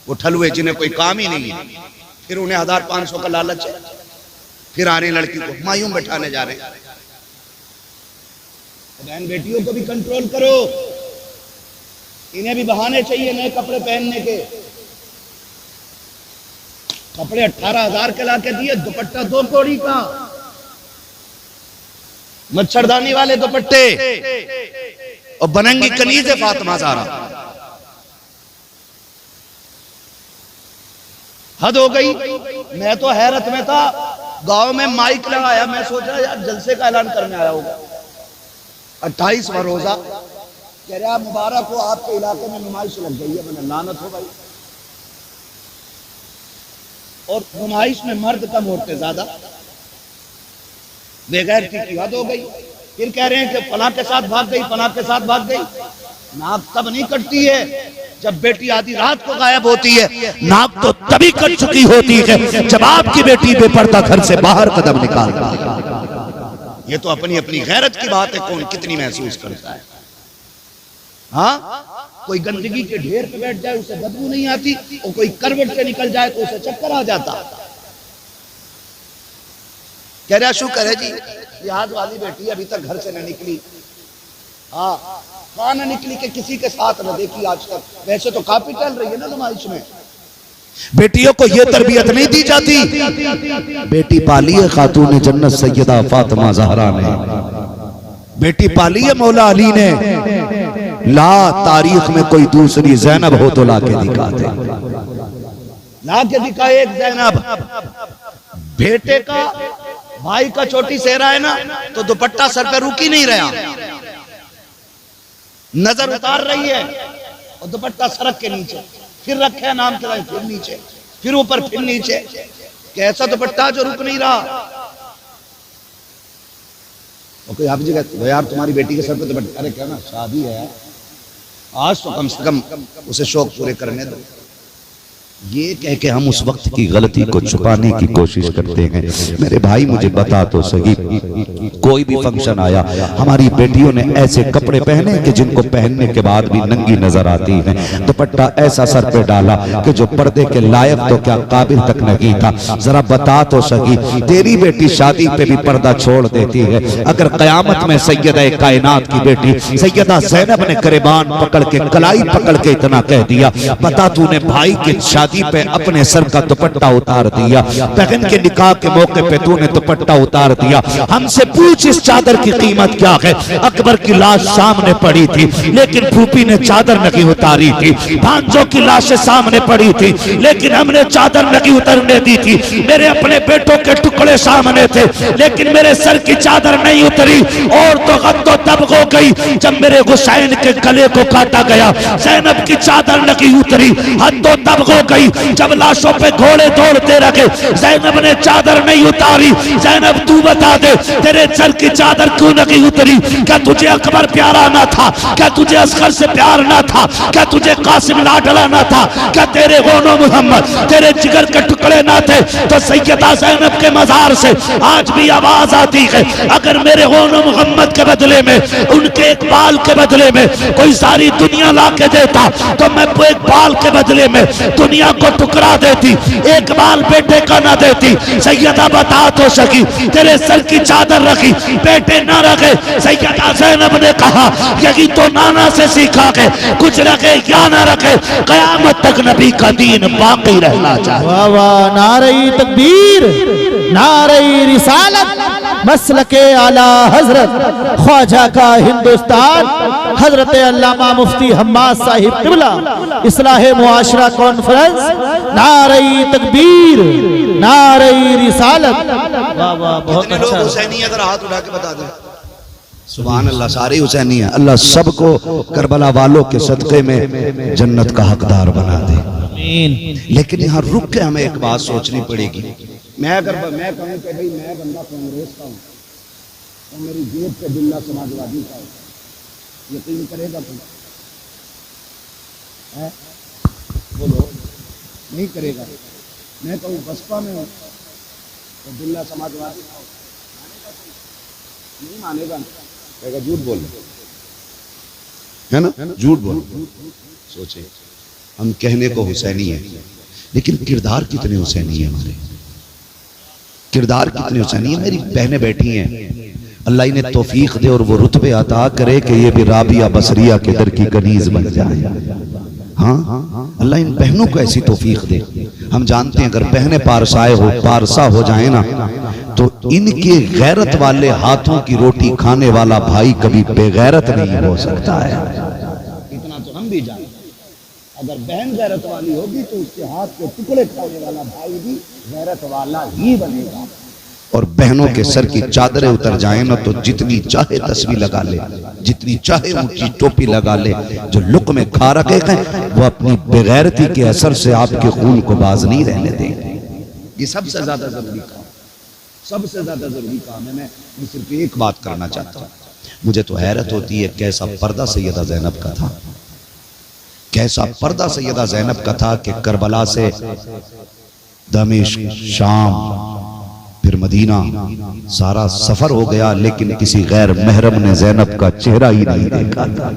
Speaker 1: वो ठलुए जिन्हें कोई काम ही नहीं है, फिर उन्हें 1500 का लालच है, फिर आ रहे लड़की को मायू में बैठाने जा रहे हैं। बहन बेटियों को भी कंट्रोल करो, इन्हें भी बहाने चाहिए नए कपड़े पहनने के। कपड़े 18,000 के ला के दिए, दुपट्टा 2 कौड़ी का, मच्छरदानी वाले दुपट्टे, और बनंगी कनीज है फातिमा ज़हरा। हद हो गई। मैं तो हैरत में था, गांव में माइक लगाया, मैं सोचा यार जलसे का ऐलान करने आया होगा। 28वां रोजा, कह रहा मुबारक हो आपके इलाके में नुमाइश लग गई है। मैंने लानत हो भाई। और नुमाइश में मर्द कम औरतें ज्यादा, बेगैरती की हद हो गई। फिर कह रहे हैं कि फलां के साथ भाग गई, फलां के साथ भाग गई। नाक तब नहीं कटती है जब बेटी आधी रात को गायब होती है, नाक तो तभी कट चुकी होती है जब आपकी बेटी बेपर्दा घर से बाहर कदम निकालती है। ये तो अपनी अपनी गैरत की बात है, कौन कितनी महसूस करता है। हाँ, कोई गंदगी के ढेर पे बैठ जाए उसे बदबू नहीं आती, और कोई करवट से निकल जाए तो उसे चक्कर आ जाता। कह रहा शुक्र है जी रियाज वाली बेटी अभी तक घर से न निकली। हाँ, कहाँ न निकली कि किसी के साथ न देखी आज तक। वैसे तो काफी चल रही है ना नुमाइश में। बेटियों को ये तरबियत नहीं दी जाती। बेटी पाली है खातून जन्नत सैयदा फातिमा ज़हरा ने, बेटी पाली है मौला अली ने। ला तारीख में कोई दूसरी ज़ैनब हो तो ला के दिखा दे, ला के दिखा एक ज़ैनब। बेटे का भाई का चोटी सेहरा है ना, तो दुपट्टा सर पे रुक ही नहीं रहा, नजर उतार रही है और दुपट्टा सड़क के नीचे, फिर रखे नाम के, फिर नीचे, फिर ऊपर, फिर नीचे। कैसा दुपट्टा जो रुक नहीं रहा।
Speaker 4: और कोई आप जी कहते यार तुम्हारी बेटी के सर पे दुपट्टा, अरे क्या ना शादी है यार, आज तो कम से कम उसे शौक पूरे करने दो।
Speaker 1: ये कह के हम उस वक्त की गलती को छुपाने की कोशिश करते हैं। मेरे भाई मुझे बता तो सही, कोई भी फंक्शन आया, हमारी बेटियों ने ऐसे कपड़े पहने कि जिनको पहनने के बाद भी नंगी नजर आती हैं, दुपट्टा ऐसा सर पे डाला कि जो पर्दे के लायक तो क्या काबिल तक नहीं था। जरा बता तो सही, तेरी बेटी शादी पे भी पर्दा छोड़ देती है, अगर कयामत में सैयदा कायनात की बेटी सैयदा ज़ैनब ने गिरबान पकड़ के कलाई पकड़ के इतना कह दिया, बता तूने भाई के शादी पे अपने सर का दुपट्टा उतार दिया, बहन के निकाह के मौके पे तूने दुपट्टा उतार दिया, हमसे पूछ इस चादर की कीमत क्या है। अकबर की लाश सामने पड़ी थी लेकिन फूफी ने चादर नहीं उतारी थी, भांजों की लाशें सामने पड़ी थी लेकिन हमने चादर नहीं उतरने दी थी, मेरे अपने बेटों के टुकड़े सामने थे लेकिन मेरे सर की चादर नहीं उतरी। और तो गद्दो तब हो गई जब मेरे हुसैन के गले को काटा गया, ज़ैनब की चादर नहीं उतरी। हद्दो तब हो गई जब लाशों पे घोड़े दौड़ते रखे, ज़ैनब ने चादर नहीं उतारी। ज़ैनब तू बता दे तेरे सर की चादर क्यों नहीं उतरी? क्या तुझे अकबर प्यारा ना था? क्या तुझे असगर से प्यार ना था? क्या तुझे कासिम लाडला ना था? क्या तेरे गोनो मोहम्मद तेरे जिगर के टुकड़े ना थे? तो सैयदा ज़ैनब के मजार से आज भी आवाज आती है, अगर मेरे गोनो मोहम्मद के बदले में, उनके एक बाल के बदले में कोई सारी दुनिया ला के देता तो मैं एक बाल के बदले में दुनिया को टुकड़ा देती, एक बाल बेटे का ना देती। सैयदा बता तो सकी तेरे सर की चादर रखी, बेटे ना रखे। सैयदा ज़ैनब ने कहा यही तो नाना से सीखा के, कुछ रखे या ना रखे कयामत तक नबी का दीन बाकी रहना चाहिए।
Speaker 2: वाह वाह, नारे तकबीर, नारे रिसालत, मसलके आला हजरत ख्वाजा का हिंदुस्तान, हजरत अल्लामा मुफ्ती हम्माद साहिब क़िबला, इस्लाह मुआशरा कॉन्फ्रेंस, नारे तकबीर, नारे रिसालत। वाह वाह, बहुत
Speaker 4: कितने लोग
Speaker 2: अच्छा।
Speaker 4: हुसैनी है, अगर हाथ उठा के बता दें।
Speaker 1: सुभान अल्लाह, सारे हुसैनी हैं। अल्लाह सबको करबला वालों के सदक़े में जन्नत का हकदार बना दे। लेकिन यहाँ रुक के हमें एक बात सोचनी पड़ेगी।
Speaker 4: मैं कहूँ कि भाई मैं बंदा कांग्रेस का हूँ और मेरी जेब पे बिल्ला समाजवादी का है, यकीन करेगा तुम? बोलो, नहीं करेगा। मैं कहूँ बसपा में हूँ तो बिल्ला समाजवादी का हूँ, नहीं मानेगा, कहेगा झूठ बोल है ना, झूठ बोल। सोचे हम कहने को हुसैनी है लेकिन किरदार कितने हुसैनी है, हमारे किरदार कितने हुसैनी है। मेरी बहनें बैठी हैं, अल्लाह इन्हें तौफीक दे और वो रुतबे अता करे कि ये भी राबिया बसरिया के दर की कनीज बन जाए। हाँ, अल्लाह इन बहनों को ऐसी तौफीक दे। हम जानते हैं अगर बहनें पारसा हो जाए ना तो इनके गैरत वाले हाथों की रोटी खाने वाला भाई कभी बेगैरत नहीं हो सकता है। इतना तो हम भी जानते हैं, अगर बहन गैरत वाली होगी तो उसके हाथ के टुकड़े खाने वाला भाई भी गैरत वाला ही बनेगा।
Speaker 1: और बहनों के सर की चादरें उतर जाए ना तो जितनी चाहे तस्वीर लगा ले, जितनी चाहे ऊंची टोपी लगा ले, जो लुक में खा रखे हैं वो अपनी बेगैरती के असर से आपके खून को बाज नहीं रहने देंगे।
Speaker 4: ये सबसे ज्यादा जरूरी काम, सबसे ज्यादा जरूरी काम है। मैं सिर्फ एक बात करना चाहता हूँ,
Speaker 1: मुझे तो हैरत होती है कैसा पर्दा सैयदा ज़ैनब का था, कैसा पर्दा सैयदा ज़ैनब का था कि करबला से दमिश्क, शाम, फिर मदीना, सारा सफर हो गया लेकिन किसी गैर महरम ने ज़ैनब का चेहरा ही नहीं देखा था।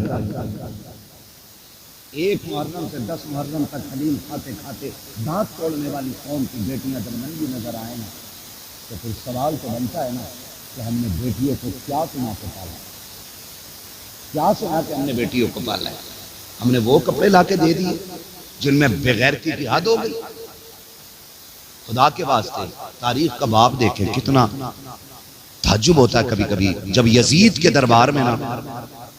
Speaker 4: एक मुहर्रम से 10 मुहर्रम तक हलीम खाते खाते दांत तोड़ने वाली कौम की बेटियां जब नंगी नजर आए ना तो फिर सवाल तो बनता है ना कि हमने बेटियों को क्या सुना के पाला, क्या सुना के हमने बेटियों को पाला है? हमने वो कपड़े लाके दे दिए जिनमें बेगैरती की हद हो गई। खुदा के वास्ते तारीख का बाब देखें, कितना ताज्जुब होता है कभी कभी जब यजीद के दरबार में ना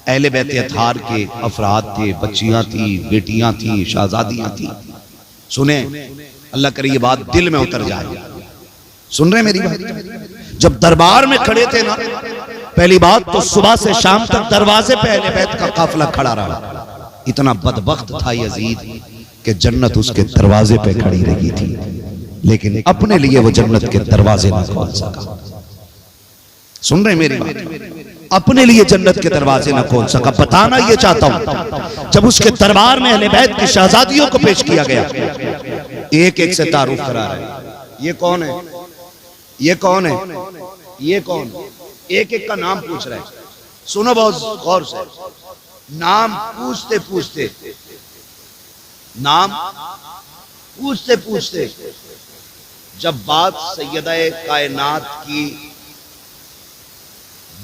Speaker 4: अहले बैत अतहार के अफराद थे, बच्चियां थी, बेटियां थी, शहजादियां थी। सुने, अल्लाह करे ये बात दिल में उतर जाए। सुन रहे मेरी बात? जब दरबार में खड़े थे ना, पहली बात तो सुबह से शाम तक दरवाजे पे अहले बैत का काफिला खड़ा रहा। इतना बदबख्त था यजीद कि जन्नत उसके दरवाजे पे खड़ी रही थी, लेकिन अपने लिए वो जन्नत के दरवाजे ना खोल सका। सुन रहे मेरी बात?
Speaker 1: अपने लिए जन्नत के दरवाजे न खोल सका। बताना ये चाहता हूं, जब उसके दरबार में अहले बैत की शहजादियों को पेश किया गया, एक एक से तारुफ करा रहे, ये कौन है, ये कौन है, ये कौन, एक एक का नाम पूछ रहे हैं। सुनो बहुत गौर से, नाम पूछते पूछते, नाम पूछते पूछते जब बात सैयदा कायनात की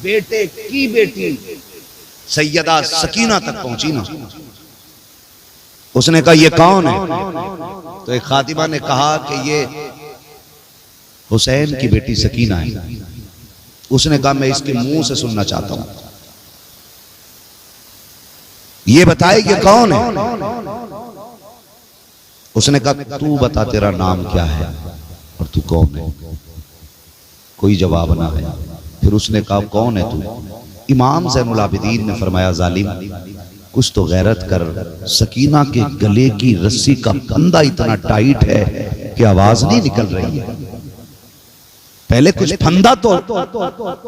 Speaker 1: बेटे की बेटी सैयदा सकीना तक पहुंची ना, उसने कहा ये कौन है? तो एक खातिमा ने कहा कि ये हुसैन की बेटी सकीना है। उसने कहा मैं इसके मुंह से सुनना चाहता हूं, ये बताए ये कौन है? उसने कहा तू बता तेरा नाम क्या है और तू कौन है? कोई जवाब ना है। फिर उसने कहा कौन है तू? इमाम ज़ैनुल आबिदीन ने फरमाया जालिम, कुछ तो गैरत कर, सकीना के गले की रस्सी का फंदा इतना टाइट है कि आवाज नहीं निकल रही है। पहले कुछ फंदा तो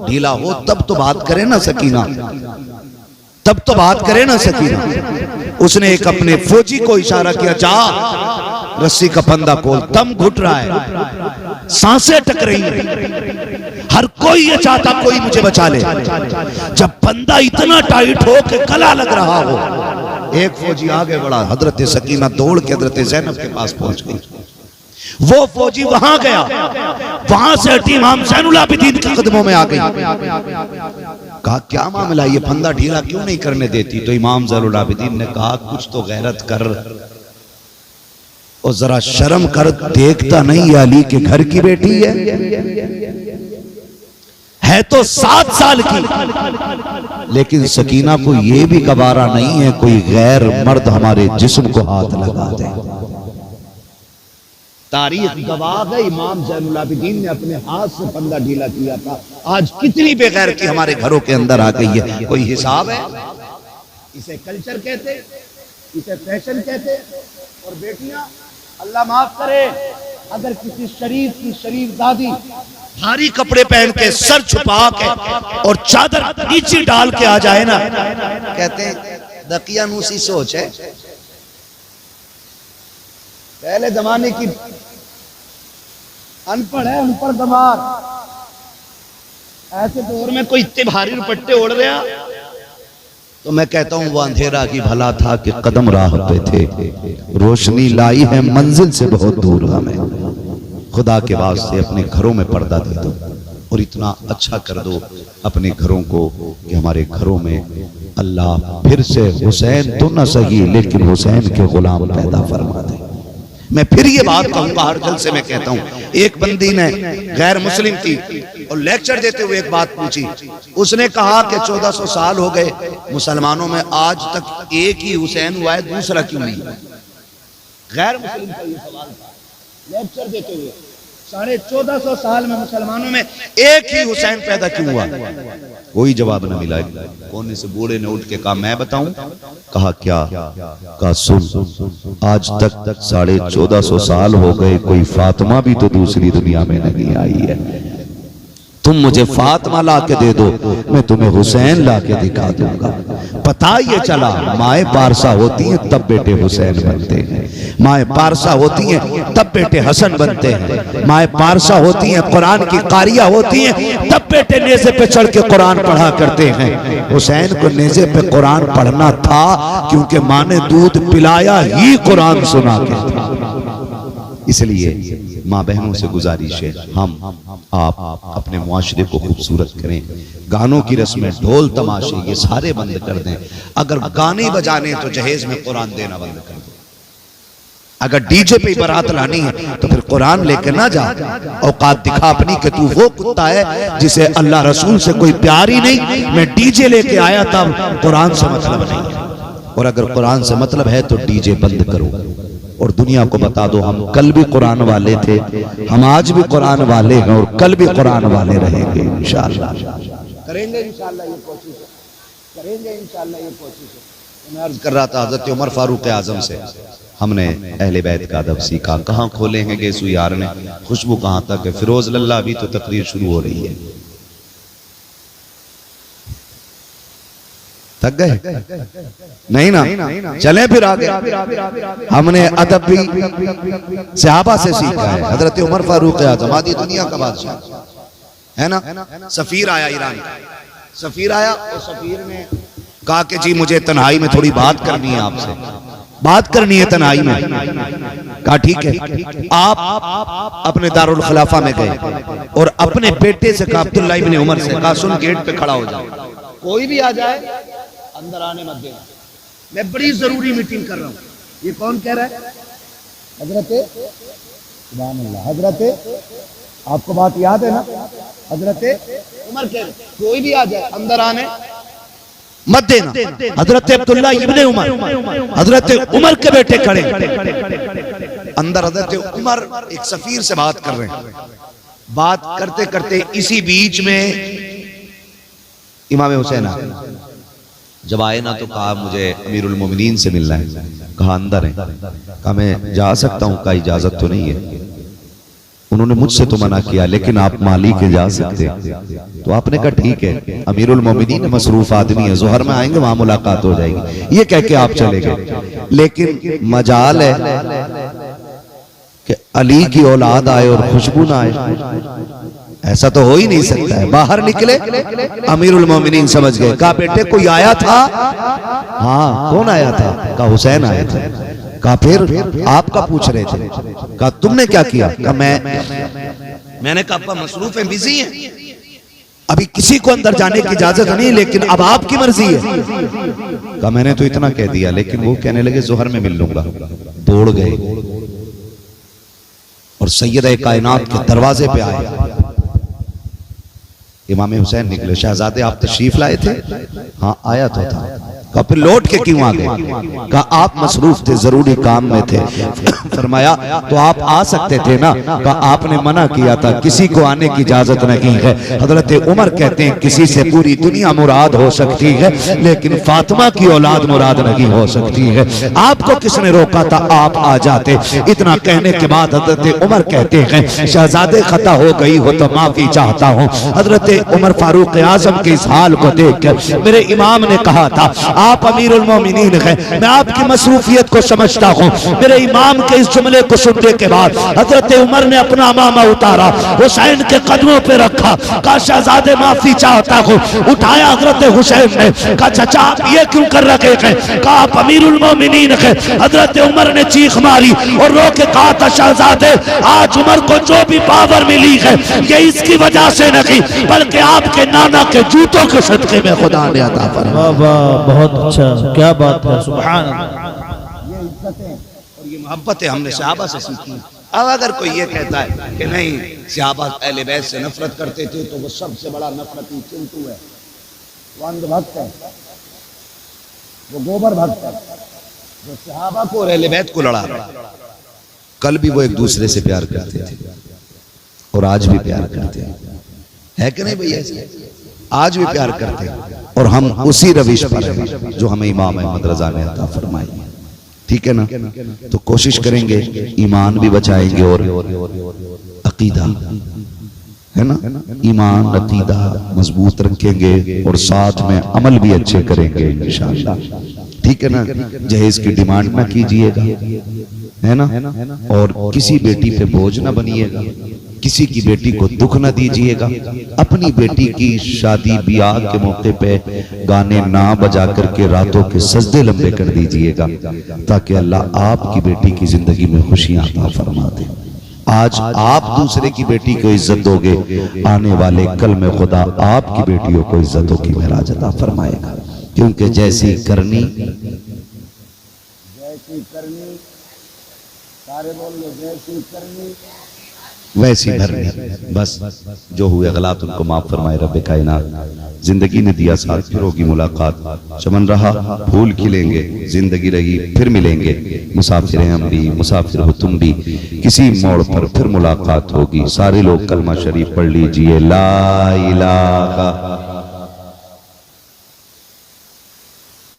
Speaker 1: ढीला हो तब तो बात करे ना सकीना, तब तो बात करे ना सकीना। उसने एक अपने फौजी को इशारा किया, जा रस्सी का फंदा खोल। दम घुट रहा है, सांसें अटक रही हैं, हर कोई ये चाहता कोई मुझे बचा ले। जब फंदा इतना टाइट हो कि गला लग रहा हो, एक फौजी आगे बढ़ा, हजरत सकीना दौड़ के हजरत ज़ैनब के पास पहुंच गई। वो फौजी वहां गया, वहां से हटी इमाम ज़ैनुल आबिदीन के कदमों में आ गई। कहा क्या मामला, ये फंदा ढीला क्यों नहीं करने देती? तो इमाम ज़ैनुल आबिदीन ने कहा कुछ तो गैरत कर और जरा शर्म कर, देखता नहीं अली के घर की बेटी है तो 7 साल की, लेकिन सकीना को यह भी गवारा नहीं है कोई गैर मर्द हमारे जिस्म को हाथ लगा दे। तारीख गवाह है, इमाम ज़ैनुल आबिदीन ने अपने हाथ से फंदा ढीला किया था। आज कितनी बेगैरती हमारे घरों के अंदर आ गई है, कोई हिसाब है? इसे कल्चर कहते, इसे फैशन कहते। और बेटियां, अल्लाह माफ करे, अगर किसी शरीफ की शरीफ दादी भारी कपड़े पहन के सर छुपा के और चादर नीचे डाल के आ जाए ना, कहते हैं दकियानूसी सोच है। पहले जमाने की अनपढ़ है, अनपढ़ दिमाग। ऐसे दौर में कोई इतने भारी दुपट्टे ओढ़ रहा, तो मैं कहता हूं वो अंधेरा की भला था कि कदम राह पे थे, रोशनी लाई है मंजिल से बहुत दूर हमें। खुदा के वास्ते अपने घरों में पर्दा दे दो और इतना अच्छा कर दो अपने घरों को कि हमारे घरों में अल्लाह फिर से हुसैन तो न सही लेकिन हुसैन के गुलाम पैदा फरमा दे। मैं फिर ये बात कहूंगा, हर जलसे में कहता हूं, एक बंदी ने गैर मुस्लिम थी और लेक्चर देते हुए एक बात पूछी। उसने कहा कि 1400 साल हो गए मुसलमानों में, आज तक एक ही हुसैन हुआ है, दूसरा क्यों नहीं? गैर मुस्लिम का ये सवाल था लेक्चर देते हुए। 1450 साल में मुसलमानों में एक ही हुसैन पैदा क्यों हुआ? कोई जवाब न मिला। कोने से बूढ़े ने उठ के कहा मैं बताऊं? कहा क्या? कहा सुन, आज तक 1450 साल हो गए, कोई फातिमा भी तो दूसरी दुनिया में नहीं आई है। तुम मुझे फातिमा ला के दे दो, मैं तुम्हें हुसैन ला के दिखा दूंगा। पता ये चला माए पारसा होती हैं तब बेटे हुसैन बनते हैं, माए पारसा होती हैं तब बेटे हसन बनते हैं, माए पारसा होती हैं कुरान की कारिया होती हैं तब बेटे नेज़े पे चढ़ के कुरान पढ़ा करते हैं। हुसैन को नेज़े पे कुरान पढ़ना था क्योंकि माँ ने दूध पिलाया ही कुरान सुना के था। इसलिए माँ बहनों से गुजारिश है, हम आप अपने मुआशरे को खूबसूरत करें। गानों की रस्में, ढोल तमाशे ये सारे बंद कर दें। अगर गाने बजाने तो जहेज में कुरान देना बंद कर दो। अगर डीजे पे बारात लानी है तो फिर कुरान लेकर ना जा। औकात दिखा अपनी कि तू वो कुत्ता है जिसे अल्लाह रसूल से कोई प्यार ही नहीं, मैं डीजे लेके आया था, कुरान से मतलब नहीं। और अगर कुरान से मतलब है तो डीजे बंद करो और दुनिया को बता दो हम कल भी कुरान वाले थे, हम आज भी कुरान वाले हैं और कल भी कुरान वाले रहेंगे इंशाअल्लाह। करेंगे इंशाअल्लाह ये कोशिश, करेंगे इंशाअल्लाह ये कोशिश। मैं अर्ज कर रहा था हज़रत उमर फारूक आज़म से, हमने अहले बैत का अदब सीखा। कहाँ खोले हैं गेसू यार ने, खुशबू कहाँ तक है। फिरोज लल्ला भी तो तकरीर शुरू हो रही है। थक गए? नहीं ना, चलें फिर आगे। हमने अदब भी सहाबा से सीखा है। हजरत उमर फारूक आज़म आदि दुनिया का बादशाह है ना, सफीर आया ईरान का, सफीर आया और सफीर ने कहा कि जी मुझे तन्हाई में थोड़ी बात करनी है आपसे, बात करनी है तन्हाई में। कहा ठीक है। आप अपने दारुल खिलाफा में गए और अपने बेटे से कहा, अब्दुल्ला इब्ने उमर से कहा, सुन गेट पे खड़ा हो जाओ, कोई भी आ जाए अंदर आने मत देना, मैं बड़ी जरूरी मीटिंग कर रहा हूं। ये कौन कह रहा है? हजरत सुभान अल्लाह, हजरत, आपको बात याद है ना, हजरत उमर कह रहे कोई भी आ जाए अंदर आने मत देना। हजरत अब्दुल्ला इब्ने उमर, हजरत उमर के बेटे खड़े अंदर। हजरत उमर एक सफीर से बात कर रहे हैं। बात करते करते इसी बीच में इमाम हुसैन जब आए ना, तो कहा मुझे अमीरुल मोमिनीन से मिलना है। कहा अंदर है। कहा मैं जा सकता हूं? का इजाजत तो नहीं है। उन्होंने मुझसे तो मना किया, लेकिन आप माली के जा सकते हैं। तो आपने कहा ठीक है, अमीरुल मोमिनीन मसरूफ आदमी है, जोहर में आएंगे, वहां मुलाकात हो जाएगी। ये कह के आप चले गए। लेकिन मजाल है कि अली की औलाद आए और खुशबू ना आए, ऐसा तो हो ही नहीं सकता है। बाहर निकले, अमीरुल मोमिनीन समझ गए। कहा बेटे कोई आया था? हाँ, कौन आया था? कहा हुसैन आया था। कहा फिर आपका पूछ रहे थे? कहा तुमने क्या किया? कहा मैंने कहा आपका मसरूफ है, बिजी है, अभी किसी को अंदर जाने की इजाजत नहीं, लेकिन अब आपकी मर्जी है। कहा मैंने तो इतना कह दिया, लेकिन वो कहने लगे जोहर में मिल लूंगा। दौड़ गए और सैयद कायनात के दरवाजे पे आए। इमाम हुसैन निकले। शहजादे आप तशरीफ लाए थे? हाँ आया तो था। कहा फिर लौट के क्यों आ गए? कहा आप मसरूफ थे, जरूरी काम में थे। फरमाया तो आप आ सकते थे ना? कहा आपने मना किया था, किसी को आने की इजाजत नहीं है। हजरत उमर कहते हैं किसी से पूरी दुनिया मुराद हो सकती है, लेकिन फातिमा की औलाद मुराद नहीं हो सकती है। आपको किसने रोका था? आप आ जाते। इतना कहने के बाद हजरत उमर कहते हैं शहजादे खता हो गई हो तो माफी चाहता हूँ। हजरत उमर फारूक आजम के इस हाल को देखकर मेरे इमाम ने कहा था आप अमीरुल मोमिनीन हैं, मैं आपकी मसरूफियत को समझता हूँ। मेरे इमाम के इस जुमले को सुनने के बाद हजरत उमर ने अपना मामा उतारा, हुसैन के कदमों पे रखा। कहा शहजादे माफी चाहता हूँ। उठाया हजरत हुसैन ने। कहा चाचा आप ये क्यों कर रखे हैं? कहा आप अमीरुल मोमिनीन हैं। हजरत उमर ने चीख मारी और रो के कहा था शहजादे आज उमर को जो भी पावर मिली है ये इसकी वजह से नहीं, बल्कि आपके नाना के जूतों के सदके में खुदा ने अता फरमाया।
Speaker 2: बहुत अच्छा, क्या बात है, सुभान अल्लाह।
Speaker 1: ये इज्जतें और ये मोहब्बतें हमने सहाबा से सीखी। अब अगर कोई ये कहता है कि नहीं सहाबा अहले बैत से नफरत करते थे, तो वो सबसे बड़ा नफरती चिंटू है, वो अंधभक्त है, वो गोबर भक्त है, जो सहाबा को और अहले बैत को लड़ा। कल भी वो एक दूसरे से प्यार करते थे और आज भी प्यार करते हैं, है कि नहीं भैया? आज भी प्यार करते हैं और हम उसी रविश पर हैं जो हमें इमाम अहमद रजा ने अता फरमाई। ठीक है ना? तो कोशिश करेंगे ईमान भी बचाएंगे और अकीदा, है ना, ईमान अकीदा मजबूत रखेंगे और साथ में अमल भी अच्छे करेंगे इंशाअल्लाह। ठीक है ना? जहेज की डिमांड ना कीजिएगा, है ना, और किसी बेटी पे बोझ ना बनिएगा, किसी की बेटी को दुख ना दीजिएगा। अपनी बेटी की शादी ब्याह के मौके पे गाने ना बजा करके रातों के सजदे लंबे कर दीजिएगा, ताकि अल्लाह आपकी बेटी की जिंदगी में खुशियां अता फरमा दे। आज आप दूसरे की बेटी को इज्जत दोगे, आने वाले कल में खुदा आपकी बेटियों को इज्जतों की महराज अता फरमाएगा। क्योंकि जैसी करनी सारे बोल लो, जैसी करनी वैसी भरनी। बस जो हुए गलत उनको माफ फरमाए रब्बे कायनात। जिंदगी ने दिया साथ, फिर होगी मुलाकात। चमन रहा फूल खिलेंगे, जिंदगी रही फिर मिलेंगे। मुसाफिर हैं हम भी, मुसाफिर हो तुम भी, किसी मोड़ पर फिर मुलाकात होगी। सारे लोग कलमा शरीफ पढ़ लीजिए, ला इलाहा